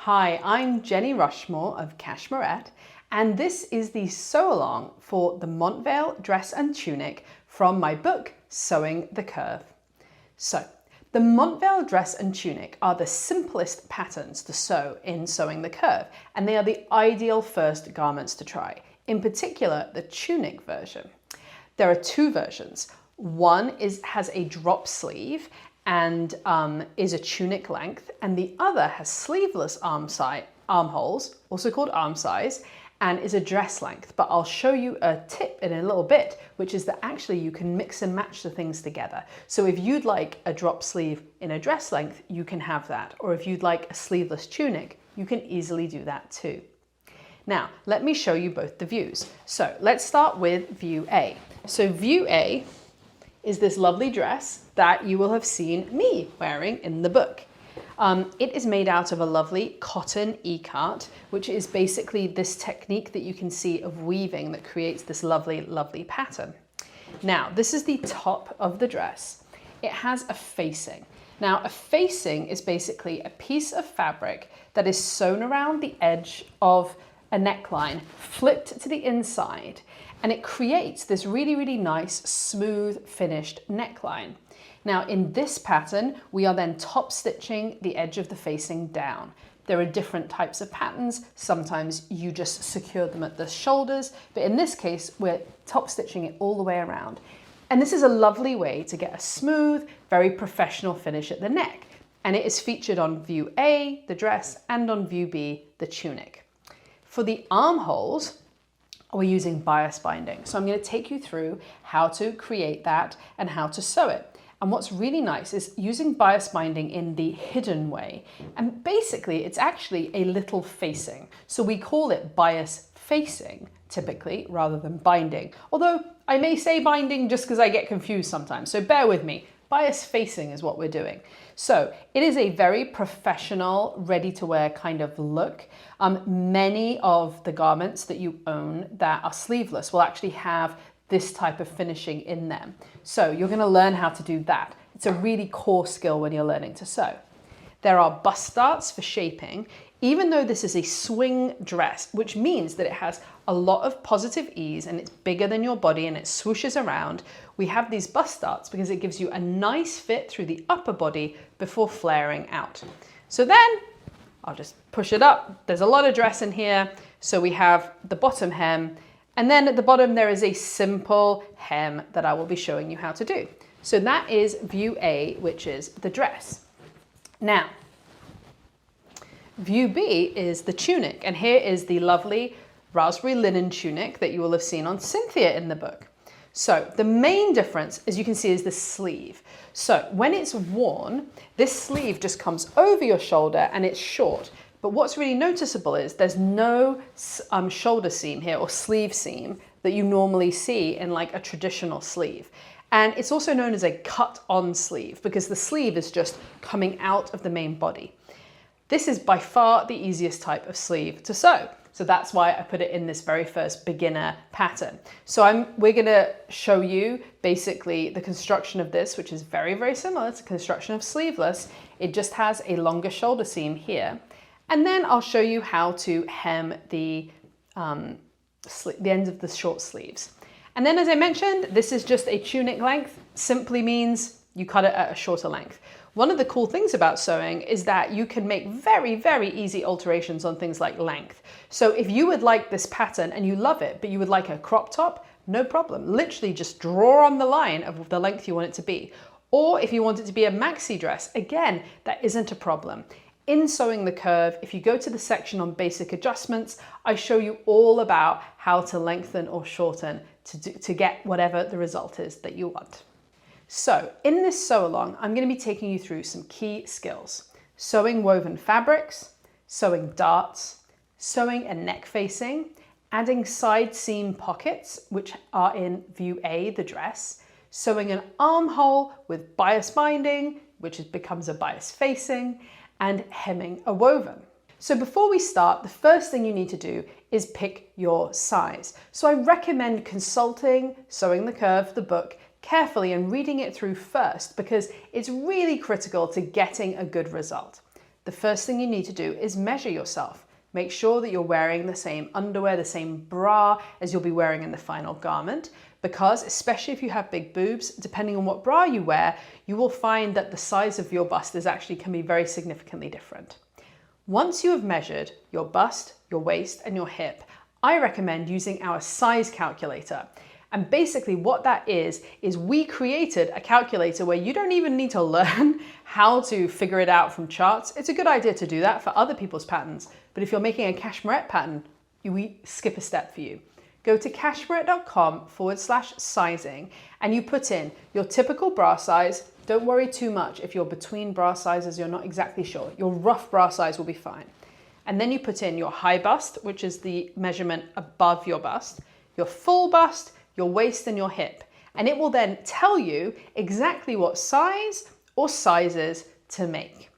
Hi, I'm Jenny Rushmore of Cashmerette, and this is the sew-along for the Montvale dress and tunic from my book, Sewing the Curve. So, the Montvale dress and tunic are the simplest patterns to sew in Sewing the Curve, and they are the ideal first garments to try, in particular the tunic version. There are two versions. One has a drop sleeve and is a tunic length, and the other has sleeveless armholes, also called arm size, and is a dress length. But I'll show you a tip in a little bit, which is that actually you can mix and match the things together. So if you'd like a drop sleeve in a dress length, you can have that. Or if you'd like a sleeveless tunic, you can easily do that too. Now, let me show you both the views. So let's start with view A. So view A is this lovely dress that you will have seen me wearing in the book. It is made out of a lovely cotton ikat, which is basically this technique that you can see of weaving that creates this lovely, lovely pattern. Now, this is the top of the dress. It has a facing. Now, a facing is basically a piece of fabric that is sewn around the edge of a neckline, flipped to the inside, and it creates this really, really nice, smooth, finished neckline. Now, in this pattern, we are then top stitching the edge of the facing down. There are different types of patterns. Sometimes you just secure them at the shoulders, but in this case, we're top stitching it all the way around. And this is a lovely way to get a smooth, very professional finish at the neck. And it is featured on view A, the dress, and on view B, the tunic. For the armholes, we're using bias binding. So I'm going to take you through how to create that and how to sew it. And what's really nice is using bias binding in the hidden way. And basically, it's actually a little facing. So we call it bias facing typically rather than binding. Although I may say binding just because I get confused sometimes. So bear with me. Bias facing is what we're doing. So it is a very professional, ready-to-wear kind of look. Many of the garments that you own that are sleeveless will actually have this type of finishing in them. So you're going to learn how to do that. It's a really core skill when you're learning to sew. There are bust darts for shaping, even though this is a swing dress, which means that it has a lot of positive ease and it's bigger than your body and it swooshes around. We have these bust darts because it gives you a nice fit through the upper body before flaring out. So then I'll just push it up. There's a lot of dress in here. So we have the bottom hem, and then at the bottom there is a simple hem that I will be showing you how to do. So that is view A, which is the dress. Now, view B is the tunic, and here is the lovely raspberry linen tunic that you will have seen on Cynthia in the book. So the main difference, as you can see, is the sleeve. So when it's worn, this sleeve just comes over your shoulder and it's short. But what's really noticeable is there's no shoulder seam here or sleeve seam that you normally see in like a traditional sleeve. And it's also known as a cut-on sleeve because the sleeve is just coming out of the main body. This is by far the easiest type of sleeve to sew. So that's why I put it in this very first beginner pattern. So we're gonna show you basically the construction of this, which is very, very similar to construction of sleeveless. It just has a longer shoulder seam here. And then I'll show you how to hem the end of the short sleeves. And then as I mentioned, this is just a tunic length, simply means you cut it at a shorter length. One of the cool things about sewing is that you can make very, very easy alterations on things like length. So if you would like this pattern and you love it, but you would like a crop top, no problem. Literally just draw on the line of the length you want it to be. Or if you want it to be a maxi dress, again, that isn't a problem. In Sewing the Curve, if you go to the section on basic adjustments, I show you all about how to lengthen or shorten to get whatever the result is that you want. So in this sew along, I'm going to be taking you through some key skills. Sewing woven fabrics, sewing darts, sewing a neck facing, adding side seam pockets, which are in view A, the dress, sewing an armhole with bias binding, which becomes a bias facing, and hemming a woven. So before we start, the first thing you need to do is pick your size. So I recommend consulting Sewing the Curve, the book, carefully and reading it through first because it's really critical to getting a good result. the first thing you need to do is measure yourself. Make sure that you're wearing the same underwear, the same bra as you'll be wearing in the final garment, because especially if you have big boobs, depending on what bra you wear, you will find that the size of your bust can be very significantly different. Once you have measured your bust, your waist, and your hip, I recommend using our size calculator. And basically what that is we created a calculator where you don't even need to learn how to figure it out from charts. It's a good idea to do that for other people's patterns. But if you're making a Cashmerette pattern, we skip a step for you. Go to cashmerette.com/sizing and you put in your typical bra size. Don't worry too much if you're between bra sizes, you're not exactly sure. Your rough bra size will be fine. And then you put in your high bust, which is the measurement above your bust, your full bust, your waist and your hip. And it will then tell you exactly what size or sizes to make.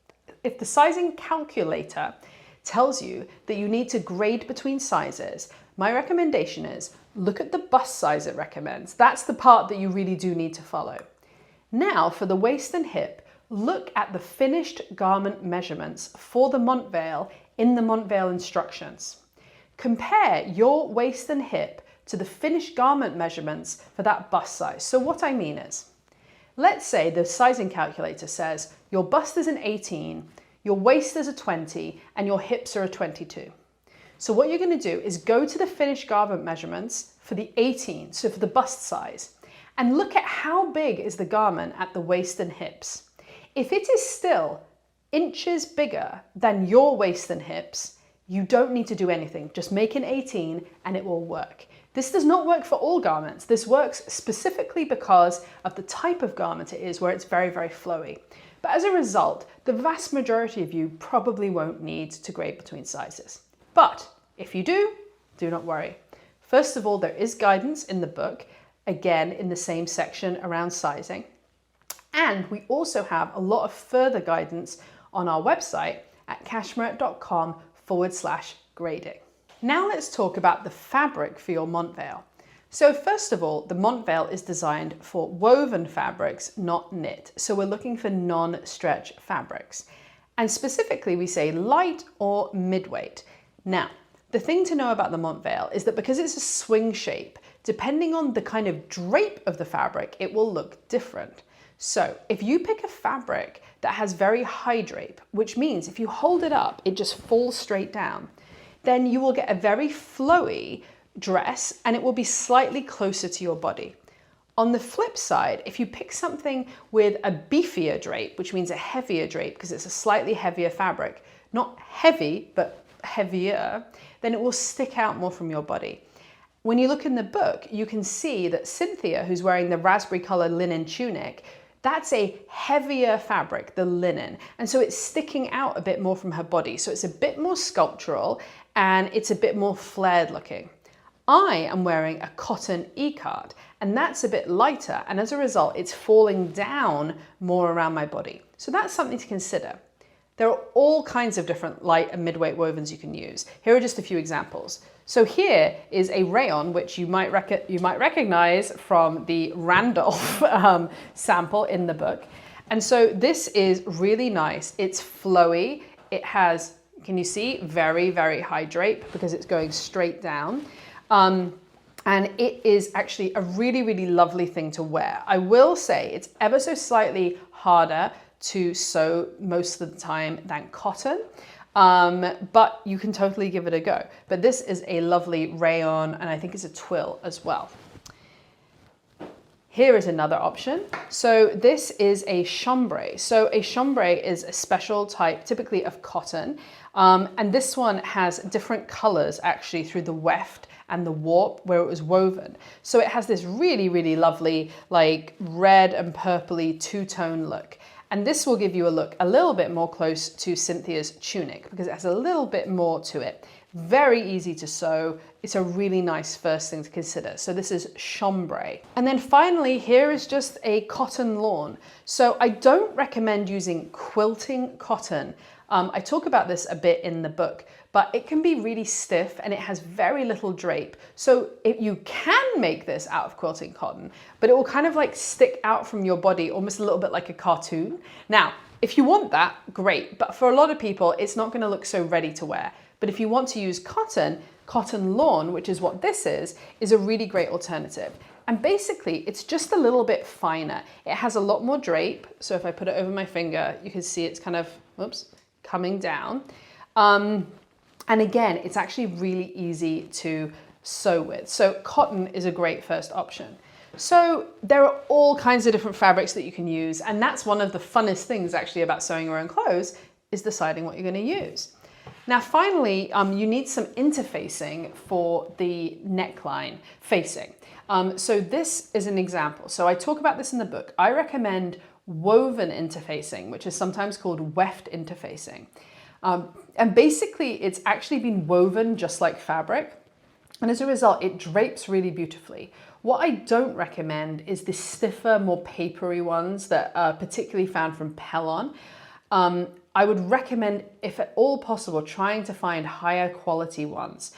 If the sizing calculator tells you that you need to grade between sizes, my recommendation is look at the bust size it recommends. That's the part that you really do need to follow. Now for the waist and hip, look at the finished garment measurements for the Montvale in the Montvale instructions. Compare your waist and hip to the finished garment measurements for that bust size. So what I mean is, let's say the sizing calculator says your bust is an 18, your waist is a 20, and your hips are a 22. So what you're going to do is go to the finished garment measurements for the 18, so for the bust size, and look at how big is the garment at the waist and hips. If it is still inches bigger than your waist and hips, you don't need to do anything. Just make an 18 and it will work. This does not work for all garments. This works specifically because of the type of garment it is, where it's very, very flowy. But as a result, the vast majority of you probably won't need to grade between sizes. But if you do not worry. First of all, there is guidance in the book, again, in the same section around sizing. And we also have a lot of further guidance on our website at cashmerette.com/grading. Now let's talk about the fabric for your Montvale. So first of all, the Montvale is designed for woven fabrics, not knit. So we're looking for non-stretch fabrics. And specifically we say light or mid-weight. Now, the thing to know about the Montvale is that because it's a swing shape, depending on the kind of drape of the fabric, it will look different. So if you pick a fabric that has very high drape, which means if you hold it up, it just falls straight down, then you will get a very flowy dress and it will be slightly closer to your body. On the flip side, if you pick something with a beefier drape, which means a heavier drape because it's a slightly heavier fabric, not heavy, but heavier, then it will stick out more from your body. When you look in the book, you can see that Cynthia, who's wearing the raspberry colored linen tunic, that's a heavier fabric, the linen. And so it's sticking out a bit more from her body. So it's a bit more sculptural and it's a bit more flared looking. I am wearing a cotton e-card and that's a bit lighter. And as a result, it's falling down more around my body. So that's something to consider. There are all kinds of different light and mid-weight wovens you can use. Here are just a few examples. So here is a rayon, which you might recognize from the Randolph sample in the book. And so this is really nice. It's flowy. It has, can you see, very, very high drape because it's going straight down. And it is actually a really, really lovely thing to wear. I will say it's ever so slightly harder to sew most of the time than cotton. But you can totally give it a go. But this is a lovely rayon and I think it's a twill as well. Here is another option. So this is a chambray. So a chambray is a special type, typically of cotton. And this one has different colors actually through the weft and the warp where it was woven. So it has this really, really lovely, like red and purpley two-tone look. And this will give you a look a little bit more close to Cynthia's tunic because it has a little bit more to it. Very easy to sew. It's a really nice first thing to consider. So this is chambray. And then finally, here is just a cotton lawn. So I don't recommend using quilting cotton. I talk about this a bit in the book, but it can be really stiff and it has very little drape. So you can make this out of quilting cotton, but it will kind of like stick out from your body, almost a little bit like a cartoon. Now, if you want that, great. But for a lot of people, it's not going to look so ready to wear. But if you want to use cotton, cotton lawn, which is what this is a really great alternative. And basically, it's just a little bit finer. It has a lot more drape. So if I put it over my finger, you can see it's kind of, whoops, coming down. And again, it's actually really easy to sew with. So cotton is a great first option. So there are all kinds of different fabrics that you can use. And that's one of the funnest things actually about sewing your own clothes, is deciding what you're going to use. Now, finally, you need some interfacing for the neckline facing. So this is an example. So I talk about this in the book. I recommend woven interfacing, which is sometimes called weft interfacing. And basically, it's actually been woven just like fabric. And as a result, it drapes really beautifully. What I don't recommend is the stiffer, more papery ones that are particularly found from Pellon. I would recommend, if at all possible, trying to find higher quality ones.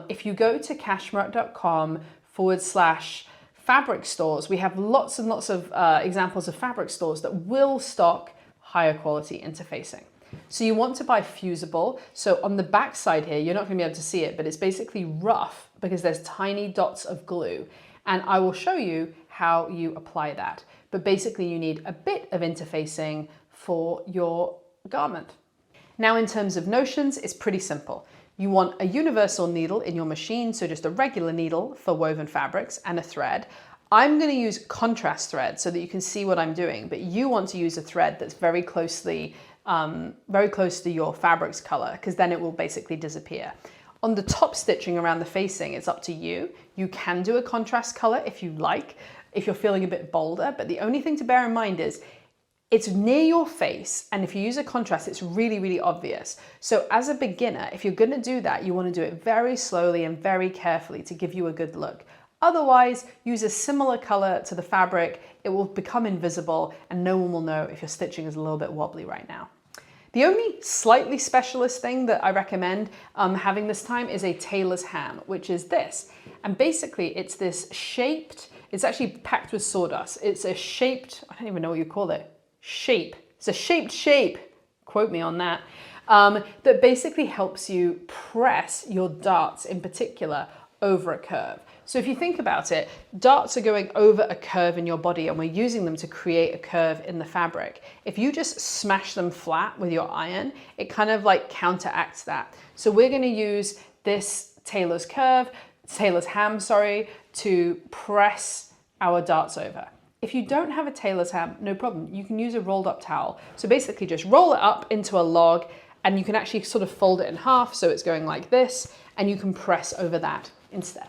If you go to cashmerette.com/fabric stores, we have lots and lots of examples of fabric stores that will stock higher quality interfacing. So you want to buy fusible. So on the back side here, you're not going to be able to see it, but it's basically rough because there's tiny dots of glue. And I will show you how you apply that. But basically you need a bit of interfacing for your garment. Now, in terms of notions, it's pretty simple. You want a universal needle in your machine, so just a regular needle for woven fabrics, and a thread. I'm going to use contrast thread so that you can see what I'm doing, but you want to use a thread that's very close to your fabric's color, because then it will basically disappear. On the top stitching around the facing, it's up to you. You can do a contrast color if you like, if you're feeling a bit bolder, but the only thing to bear in mind is it's near your face, and if you use a contrast, it's really, really obvious. So as a beginner, if you're going to do that, you want to do it very slowly and very carefully to give you a good look. Otherwise, use a similar color to the fabric. It will become invisible and no one will know if your stitching is a little bit wobbly right now. The only slightly specialist thing that I recommend having this time is a tailor's ham, which is this. And basically it's this shaped, it's actually packed with sawdust. It's a shaped, I don't even know what you call it, shape. It's a shaped shape, quote me on that, that basically helps you press your darts in particular over a curve. So if you think about it, darts are going over a curve in your body and we're using them to create a curve in the fabric. If you just smash them flat with your iron, it kind of like counteracts that. So we're going to use this tailor's ham, to press our darts over. If you don't have a tailor's ham, no problem. You can use a rolled up towel. So basically just roll it up into a log and you can actually sort of fold it in half so it's going like this, and you can press over that instead.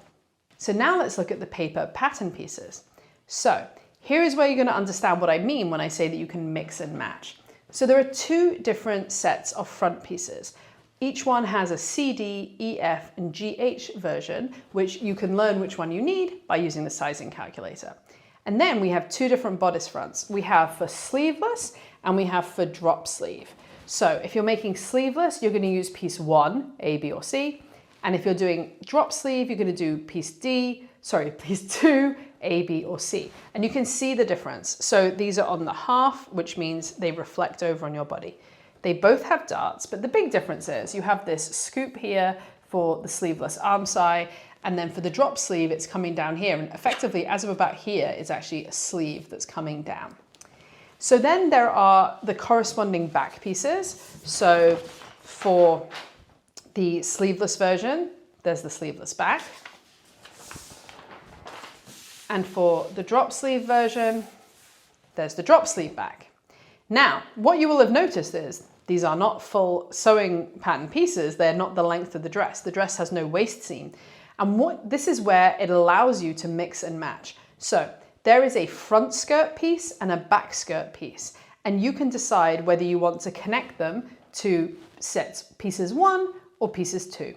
So now let's look at the paper pattern pieces. So here is where you're going to understand what I mean when I say that you can mix and match. So there are two different sets of front pieces. Each one has a C, D, E, F, and GH version, which you can learn which one you need by using the sizing calculator. And then we have two different bodice fronts. We have for sleeveless and we have for drop sleeve. So if you're making sleeveless, you're going to use piece 1, A, B, or C. And if you're doing drop sleeve, you're going to do piece 2, A, B, or C. And you can see the difference. So these are on the half, which means they reflect over on your body. They both have darts, but the big difference is you have this scoop here for the sleeveless arm side, and then for the drop sleeve, it's coming down here. And effectively, as of about here, it's actually a sleeve that's coming down. So then there are the corresponding back pieces. So for the sleeveless version, there's the sleeveless back. And for the drop sleeve version, there's the drop sleeve back. Now, what you will have noticed is these are not full sewing pattern pieces. They're not the length of the dress. The dress has no waist seam. And this is where it allows you to mix and match. So there is a front skirt piece and a back skirt piece. And you can decide whether you want to connect them to sets pieces 1 or pieces 2.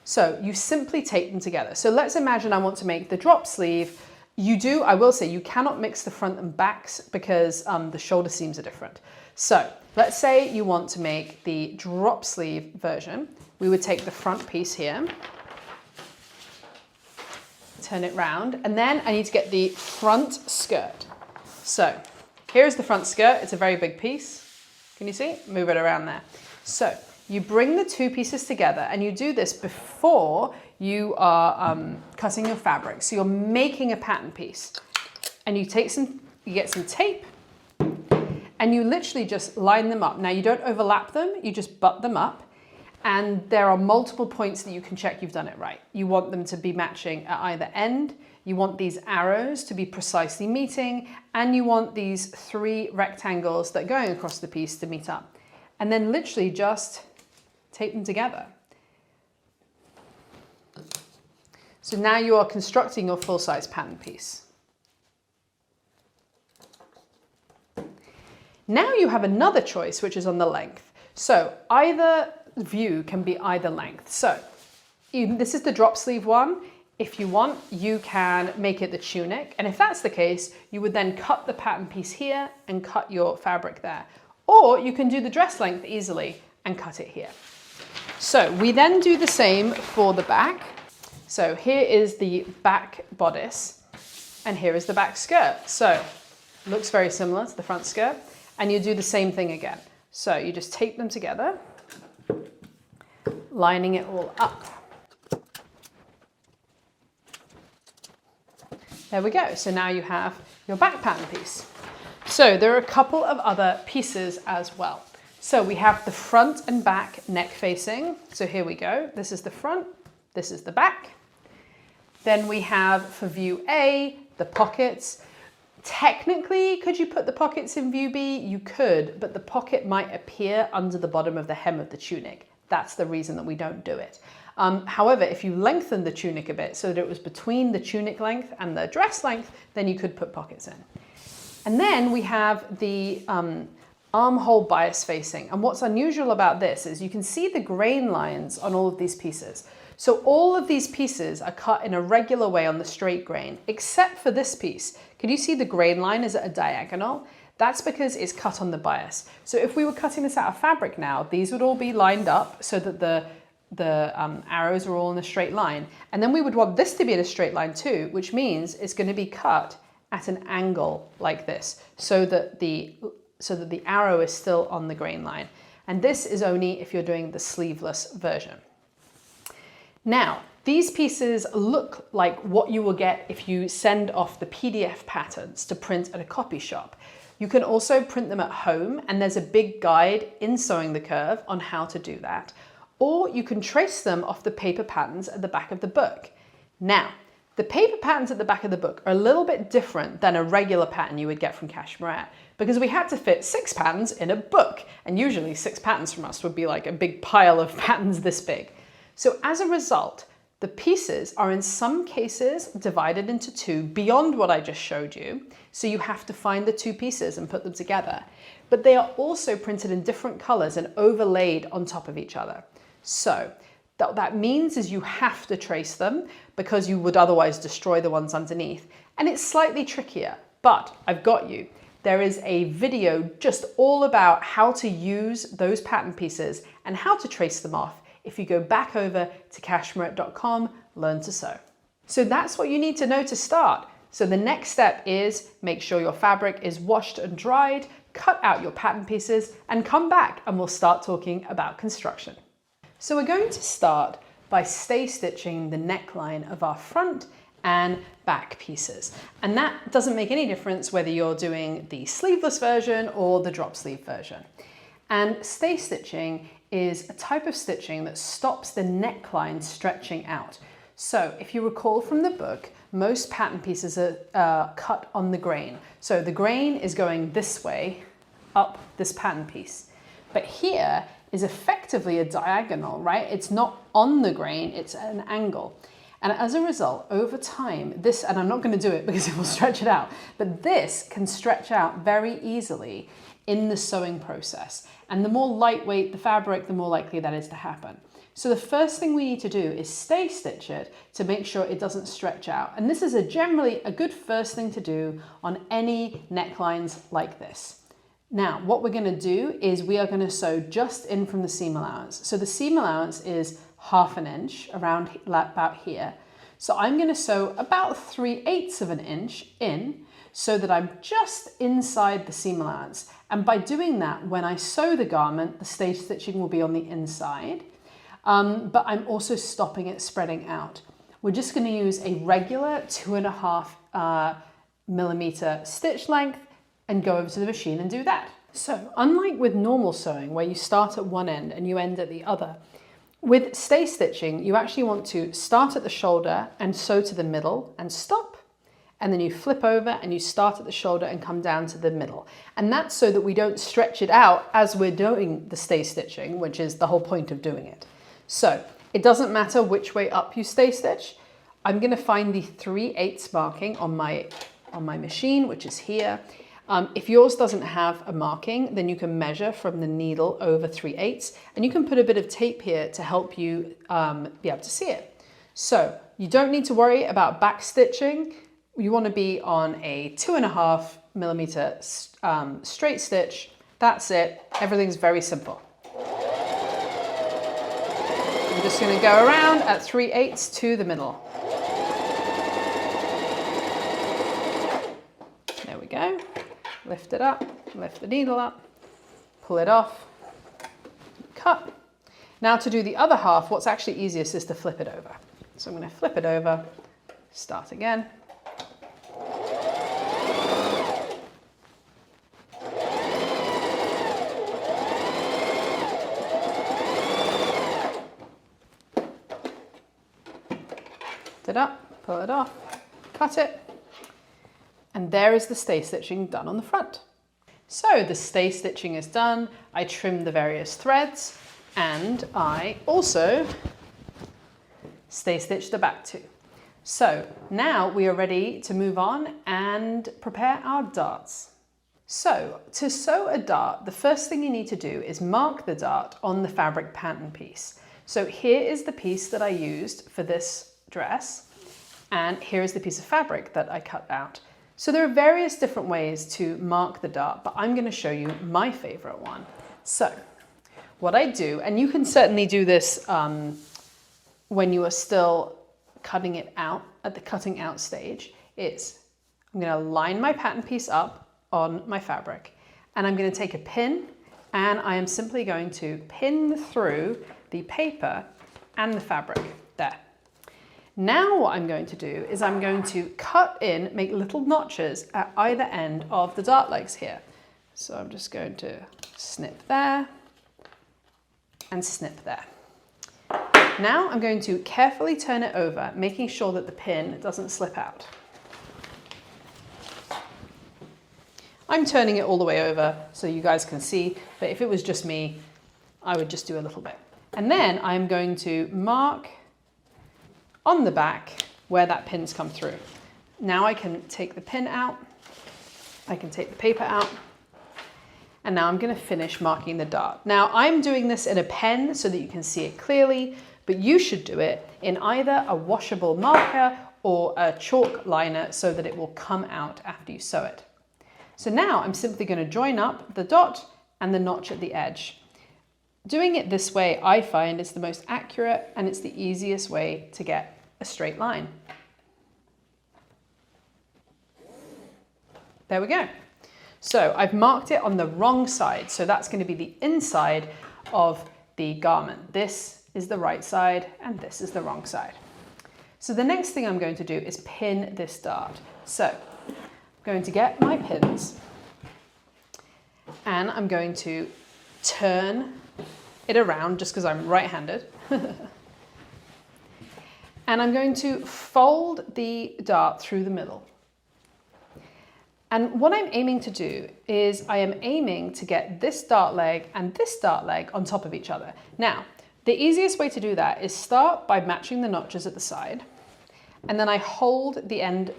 So you simply tape them together. So let's imagine I want to make the drop sleeve. I will say you cannot mix the front and backs because the shoulder seams are different. So let's say you want to make the drop sleeve version. We would take the front piece here, turn it round, and then I need to get the front skirt. So here's the front skirt. It's a very big piece. Can you see? Move it around there. So you bring the two pieces together, and you do this before you are cutting your fabric. So you're making a pattern piece, and you get some tape, and you literally just line them up. Now you don't overlap them, you just butt them up, and there are multiple points that you can check you've done it right. You want them to be matching at either end, you want these arrows to be precisely meeting, and you want these 3 rectangles that are going across the piece to meet up. And then literally just tape them together. So now you are constructing your full-size pattern piece. Now you have another choice, which is on the length. So either view can be either length. So this is the drop sleeve one. If you want, you can make it the tunic. And if that's the case, you would then cut the pattern piece here and cut your fabric there. Or you can do the dress length easily and cut it here. So we then do the same for the back. So here is the back bodice, and here is the back skirt. So it looks very similar to the front skirt, and you do the same thing again. So you just tape them together, lining it all up. There we go. So now you have your back pattern piece. So there are a couple of other pieces as well. So we have the front and back neck facing. So here we go. This is the front, this is the back. Then we have for view A, the pockets. Technically, could you put the pockets in view B? You could, but the pocket might appear under the bottom of the hem of the tunic. That's the reason that we don't do it. However, if you lengthen the tunic a bit so that it was between the tunic length and the dress length, then you could put pockets in. And then we have the armhole bias facing. And what's unusual about this is you can see the grain lines on all of these pieces. So all of these pieces are cut in a regular way on the straight grain, except for this piece. Can you see the grain line is at a diagonal? That's because it's cut on the bias. So if we were cutting this out of fabric now, these would all be lined up so that the arrows are all in a straight line. And then we would want this to be in a straight line too, which means it's going to be cut at an angle like this so that the arrow is still on the grain line. And this is only if you're doing the sleeveless version. Now, these pieces look like what you will get if you send off the PDF patterns to print at a copy shop. You can also print them at home, and there's a big guide in Sewing the Curve on how to do that. Or you can trace them off the paper patterns at the back of the book. Now, the paper patterns at the back of the book are a little bit different than a regular pattern you would get from Cashmerette, because we had to fit 6 patterns in a book, and usually 6 patterns from us would be like a big pile of patterns this big. So as a result, the pieces are in some cases divided into 2 beyond what I just showed you, so you have to find the 2 pieces and put them together. But they are also printed in different colors and overlaid on top of each other. So what that means is you have to trace them because you would otherwise destroy the ones underneath. And it's slightly trickier, but I've got you. There is a video just all about how to use those pattern pieces and how to trace them off if you go back over to cashmerette.com, learn to sew. So that's what you need to know to start. So the next step is make sure your fabric is washed and dried, cut out your pattern pieces, and come back and we'll start talking about construction. So we're going to start by stay stitching the neckline of our front and back pieces. And that doesn't make any difference whether you're doing the sleeveless version or the drop sleeve version. And stay stitching is a type of stitching that stops the neckline stretching out. So if you recall from the book, most pattern pieces are cut on the grain. So the grain is going this way up this pattern piece. But here is effectively a diagonal, right? It's not on the grain, it's at an angle. And as a result, over time, this, and I'm not going to do it because it will stretch it out, but this can stretch out very easily in the sewing process. And the more lightweight the fabric, the more likely that is to happen. So the first thing we need to do is stay stitch it to make sure it doesn't stretch out. And this is generally a good first thing to do on any necklines like this. Now, what we're going to do is we are going to sew just in from the seam allowance. So the seam allowance is 1/2 inch, around about here. So I'm going to sew about 3/8 of an inch in, so that I'm just inside the seam allowance. And by doing that, when I sew the garment, the stay stitching will be on the inside, but I'm also stopping it spreading out. We're just going to use a regular 2.5 millimeter stitch length and go over to the machine and do that. So unlike with normal sewing, where you start at one end and you end at the other, with stay stitching, you actually want to start at the shoulder and sew to the middle and stop. And then you flip over and you start at the shoulder and come down to the middle. And that's so that we don't stretch it out as we're doing the stay stitching, which is the whole point of doing it. So it doesn't matter which way up you stay stitch. I'm going to find the 3/8 marking on my machine, which is here. If yours doesn't have a marking, then you can measure from the needle over 3/8, and you can put a bit of tape here to help you be able to see it. So you don't need to worry about back stitching. You want to be on a 2.5 millimeter straight stitch. That's it. Everything's very simple. I'm just going to go around at 3/8 to the middle. There we go. Lift it up, lift the needle up, pull it off, cut. Now to do the other half, what's actually easiest is to flip it over. So I'm going to flip it over, start again. Lift it up, pull it off, cut it. And there is the stay stitching done on the front. So the stay stitching is done. I trimmed the various threads and I also stay stitched the back too. So now we are ready to move on and prepare our darts. So to sew a dart, the first thing you need to do is mark the dart on the fabric pattern piece. So here is the piece that I used for this dress, and here is the piece of fabric that I cut out. So there are various different ways to mark the dart, but I'm going to show you my favorite one. So what I do, and you can certainly do this when you are still cutting it out at the cutting out stage, is I'm going to line my pattern piece up on my fabric, and I'm going to take a pin and I am simply going to pin through the paper and the fabric there. Now what I'm going to do is I'm going to cut in, make little notches at either end of the dart legs here. So I'm just going to snip there and snip there. Now I'm going to carefully turn it over, making sure that the pin doesn't slip out. I'm turning it all the way over so you guys can see, but if it was just me, I would just do a little bit. And then I'm going to mark on the back where that pin's come through. Now I can take the pin out, I can take the paper out, and now I'm going to finish marking the dart. Now I'm doing this in a pen so that you can see it clearly, but you should do it in either a washable marker or a chalk liner so that it will come out after you sew it. So now I'm simply going to join up the dot and the notch at the edge. Doing it this way I find is the most accurate and it's the easiest way to get a straight line. There we go. So I've marked it on the wrong side, so that's going to be the inside of the garment. This is the right side and this is the wrong side. So the next thing I'm going to do is pin this dart. So I'm going to get my pins and I'm going to turn it around just because I'm right-handed. And I'm going to fold the dart through the middle. And what I'm aiming to do is I am aiming to get this dart leg and this dart leg on top of each other. Now, the easiest way to do that is start by matching the notches at the side, and then I hold the end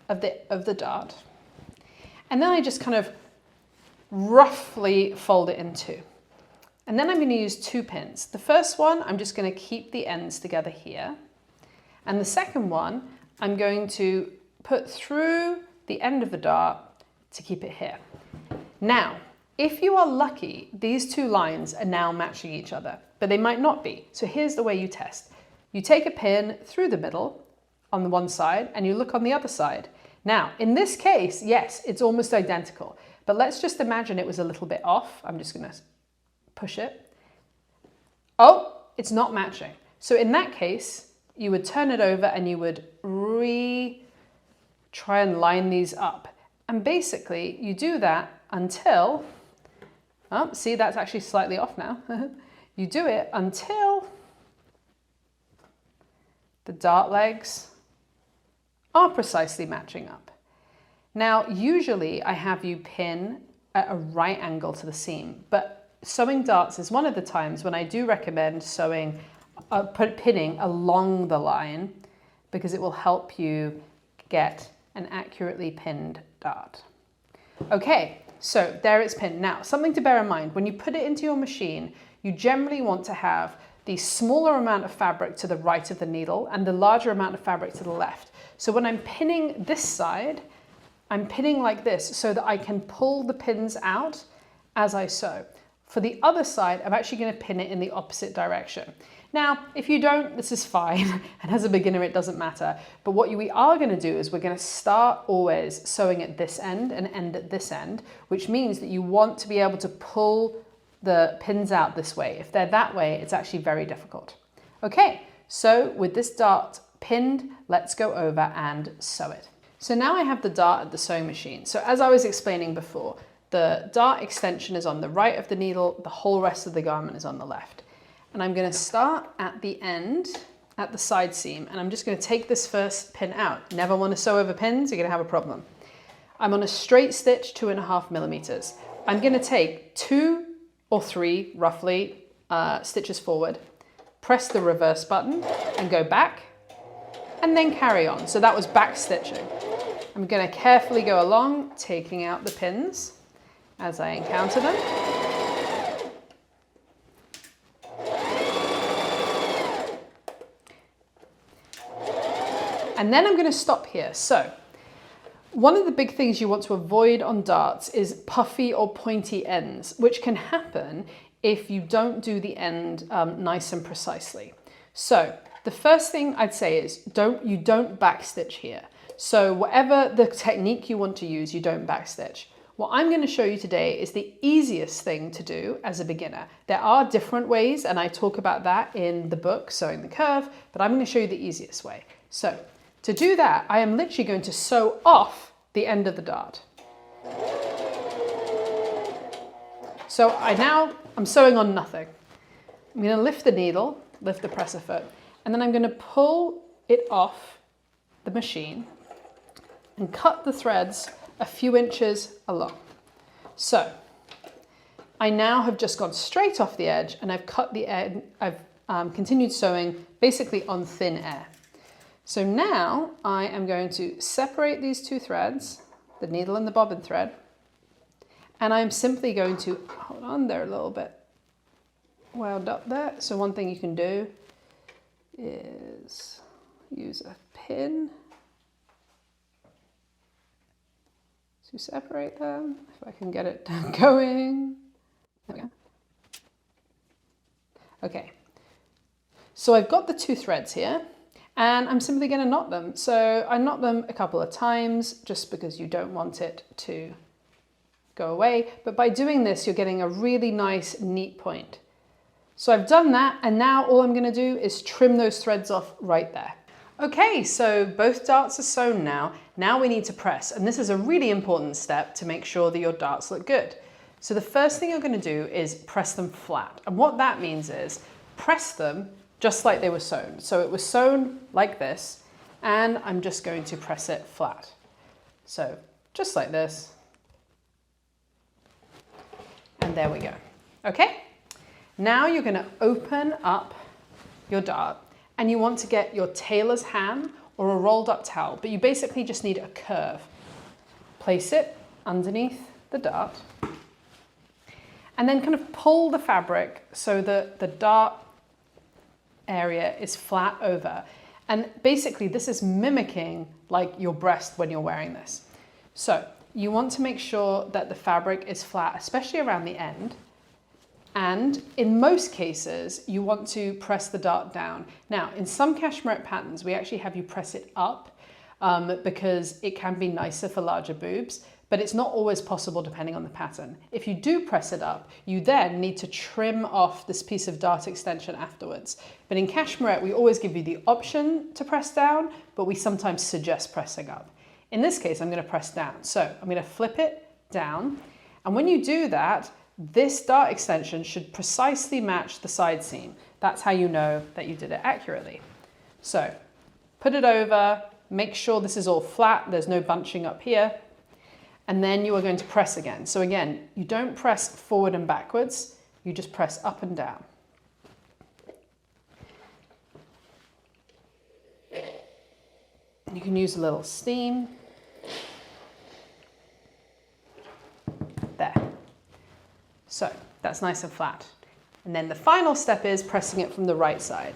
of the dart, and then I just kind of roughly fold it in two. And then I'm going to use two pins. The first one, I'm just going to keep the ends together here. And the second one, I'm going to put through the end of the dart to keep it here. Now, if you are lucky, these two lines are now matching each other, but they might not be. So here's the way you test. You take a pin through the middle on the one side and you look on the other side. Now, in this case, yes, it's almost identical, but let's just imagine it was a little bit off. I'm just gonna push it. Oh, it's not matching. So in that case, you would turn it over and you would try and line these up. And basically you do that until, oh, see, that's actually slightly off now. You do it until the dart legs are precisely matching up. Now, usually I have you pin at a right angle to the seam, but sewing darts is one of the times when I do recommend pinning along the line, because it will help you get an accurately pinned dart. Okay, so there it's pinned. Now, something to bear in mind, when you put it into your machine, you generally want to have the smaller amount of fabric to the right of the needle and the larger amount of fabric to the left. So when I'm pinning this side, I'm pinning like this so that I can pull the pins out as I sew. For the other side, I'm actually going to pin it in the opposite direction. Now, if you don't, this is fine. And as a beginner, it doesn't matter. But what we are going to do is we're going to start always sewing at this end and end at this end, which means that you want to be able to pull the pins out this way. If they're that way, it's actually very difficult. Okay, so with this dart pinned, let's go over and sew it. So now I have the dart at the sewing machine. So as I was explaining before, the dart extension is on the right of the needle, the whole rest of the garment is on the left. And I'm going to start at the end, at the side seam, and I'm just going to take this first pin out. Never want to sew over pins, you're going to have a problem. I'm on a straight stitch, 2.5 millimeters. I'm going to take 2 or 3, roughly, stitches forward, press the reverse button and go back, and then carry on. So that was back stitching. I'm going to carefully go along, taking out the pins as I encounter them. And then I'm going to stop here. So one of the big things you want to avoid on darts is puffy or pointy ends, which can happen if you don't do the end nice and precisely. So the first thing I'd say is you don't backstitch here. So whatever the technique you want to use, you don't backstitch. What I'm going to show you today is the easiest thing to do as a beginner. There are different ways, and I talk about that in the book, Sewing the Curve, but I'm going to show you the easiest way. So to do that, I am literally going to sew off the end of the dart. So I'm sewing on nothing. I'm going to lift the needle, lift the presser foot, and then I'm going to pull it off the machine and cut the threads a few inches along. So I now have just gone straight off the edge and I've cut the end, I've continued sewing basically on thin air. So now I am going to separate these two threads, the needle and the bobbin thread, and I'm simply going to, hold on, they're a little bit wound up there. So one thing you can do is use a pin to separate them, if I can get it going. There we go. Okay, so I've got the two threads here and I'm simply going to knot them. So I knot them a couple of times just because you don't want it to go away. But by doing this, you're getting a really nice, neat point. So I've done that, and now all I'm going to do is trim those threads off right there. Okay, so both darts are sewn now. Now we need to press, and this is a really important step to make sure that your darts look good. So the first thing you're going to do is press them flat. And what that means is press them just like they were sewn. So it was sewn like this, and I'm just going to press it flat. So just like this. And there we go. Okay? Now you're going to open up your dart, and you want to get your tailor's ham or a rolled up towel, but you basically just need a curve. Place it underneath the dart, and then kind of pull the fabric so that the dart area is flat over. And basically this is mimicking like your breast when you're wearing this. So you want to make sure that the fabric is flat, especially around the end. And in most cases, you want to press the dart down. Now, in some Cashmerette patterns, we actually have you press it up. because it can be nicer for larger boobs, but it's not always possible depending on the pattern. If you do press it up, you then need to trim off this piece of dart extension afterwards. But in Cashmerette, we always give you the option to press down, but we sometimes suggest pressing up. In this case, I'm going to press down. So I'm going to flip it down. And when you do that, this dart extension should precisely match the side seam. That's how you know that you did it accurately. So put it over, make sure this is all flat, there's no bunching up here, and then you are going to press again. So again, you don't press forward and backwards, you just press up and down. You can use a little steam. There. So that's nice and flat. And then the final step is pressing it from the right side.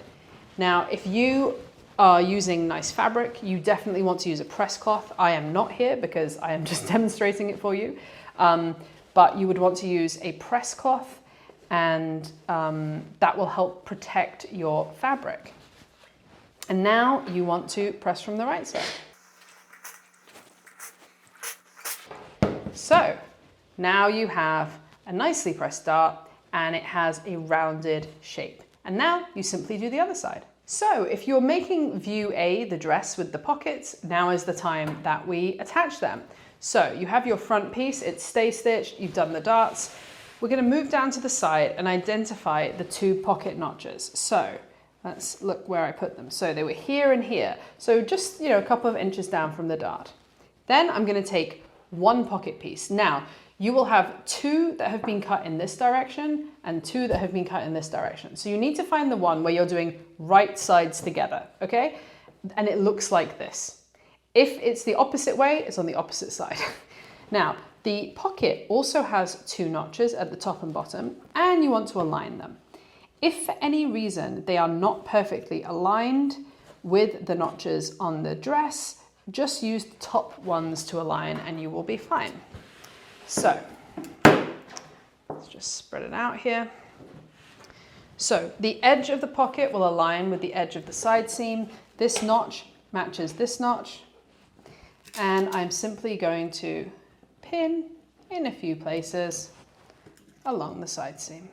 Now, if you are using nice fabric, you definitely want to use a press cloth. I am not here because I am just demonstrating it for you. But you would want to use a press cloth, and that will help protect your fabric. And now you want to press from the right side. So now you have a nicely pressed dart and it has a rounded shape. And now you simply do the other side. So if you're making view A, the dress with the pockets, now is the time that we attach them. So you have your front piece, it's stay stitched, you've done the darts. We're going to move down to the side and identify the two pocket notches. So let's look where I put them. So they were here and here. So just, a couple of inches down from the dart. Then I'm going to take one pocket piece. Now, you will have two that have been cut in this direction and two that have been cut in this direction. So you need to find the one where you're doing right sides together, okay? And it looks like this. If it's the opposite way, it's on the opposite side. Now, the pocket also has two notches at the top and bottom, and you want to align them. If for any reason they are not perfectly aligned with the notches on the dress, just use the top ones to align and you will be fine. So let's just spread it out here. So the edge of the pocket will align with the edge of the side seam. This notch matches this notch. And I'm simply going to pin in a few places along the side seam.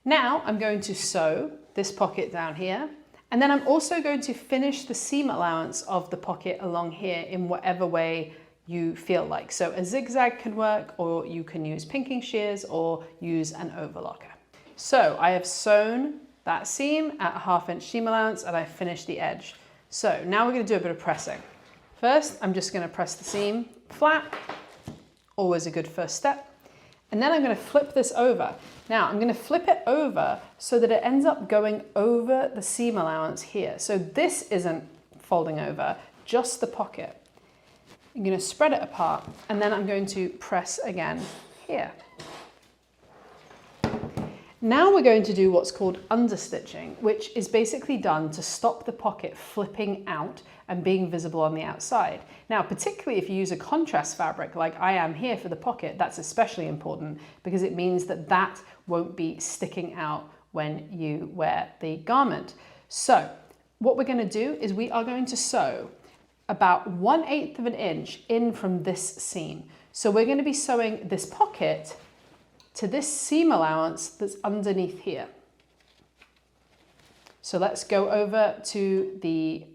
Now I'm going to sew this pocket down here. And then I'm also going to finish the seam allowance of the pocket along here in whatever way you feel like. So a zigzag can work, or you can use pinking shears or use an overlocker. So I have sewn that seam at a 1/2 inch seam allowance and I finished the edge. So now we're going to do a bit of pressing. First, I'm just going to press the seam flat, always a good first step. And then I'm going to flip this over. Now I'm going to flip it over so that it ends up going over the seam allowance here. So this isn't folding over, just the pocket. I'm going to spread it apart and then I'm going to press again here. Now we're going to do what's called understitching, which is basically done to stop the pocket flipping out and being visible on the outside. Now, particularly if you use a contrast fabric like I am here for the pocket, that's especially important because it means that that won't be sticking out when you wear the garment. So what we're going to do is we are going to sew about 1/8 of an inch in from this seam. So we're going to be sewing this pocket to this seam allowance that's underneath here. So let's go over to the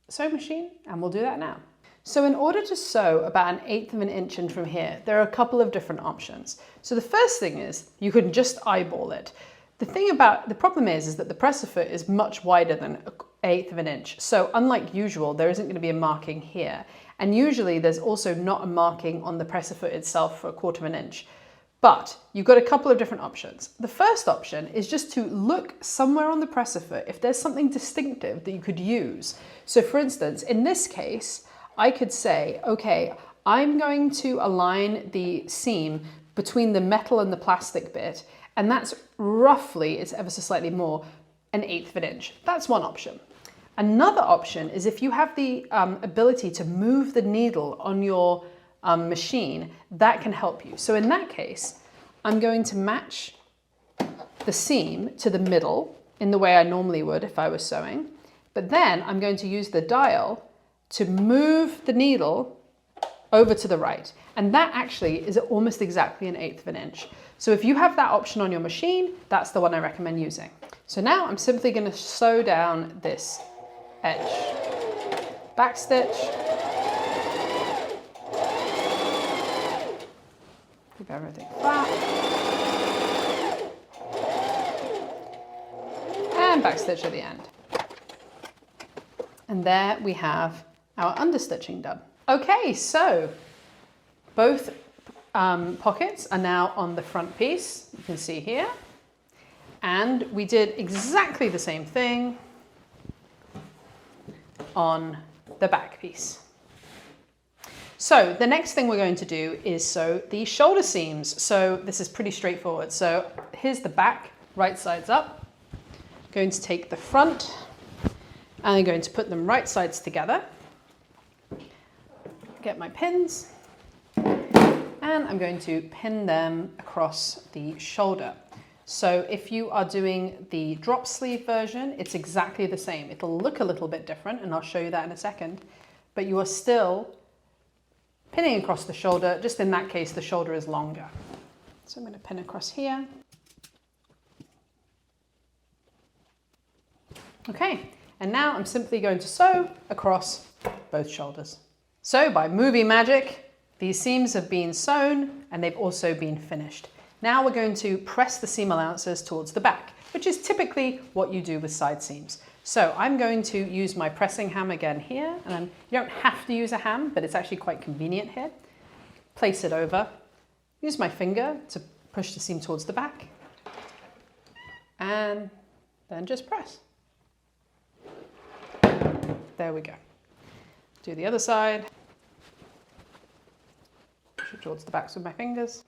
sewing machine and we'll do that now. So in order to sew about 1/8 of an inch in from here, there are a couple of different options. So the first thing is you can just eyeball it. The problem is that the presser foot is much wider than 1/8 of an inch. So unlike usual, there isn't going to be a marking here. And usually there's also not a marking on the presser foot itself for 1/4 of an inch. But you've got a couple of different options. The first option is just to look somewhere on the presser foot if there's something distinctive that you could use. So for instance, in this case, I could say, okay, I'm going to align the seam between the metal and the plastic bit, and that's roughly, it's ever so slightly more, 1/8 of an inch. That's one option. Another option is if you have the ability to move the needle on your machine, that can help you. So in that case, I'm going to match the seam to the middle in the way I normally would if I was sewing. But then I'm going to use the dial to move the needle over to the right. And that actually is almost exactly 1/8 of an inch. So if you have that option on your machine, that's the one I recommend using. So now I'm simply going to sew down this edge. Back stitch. Keep everything flat. And back stitch at the end. And there we have our understitching done. Okay, so both pockets are now on the front piece, you can see here. And we did exactly the same thing on the back piece. So the next thing we're going to do is sew the shoulder seams. So this is pretty straightforward. So here's the back, right sides up. I'm going to take the front and I'm going to put them right sides together. Get my pins and I'm going to pin them across the shoulder. So if you are doing the drop sleeve version, it's exactly the same. It'll look a little bit different and I'll show you that in a second, but you are still pinning across the shoulder. Just in that case, the shoulder is longer. So I'm going to pin across here. Okay, and now I'm simply going to sew across both shoulders. So by movie magic, these seams have been sewn and they've also been finished. Now we're going to press the seam allowances towards the back, which is typically what you do with side seams. So I'm going to use my pressing ham again here, and you don't have to use a ham, but it's actually quite convenient here. Place it over, use my finger to push the seam towards the back, and then just press. There we go. Do the other side. Push it towards the backs with my fingers.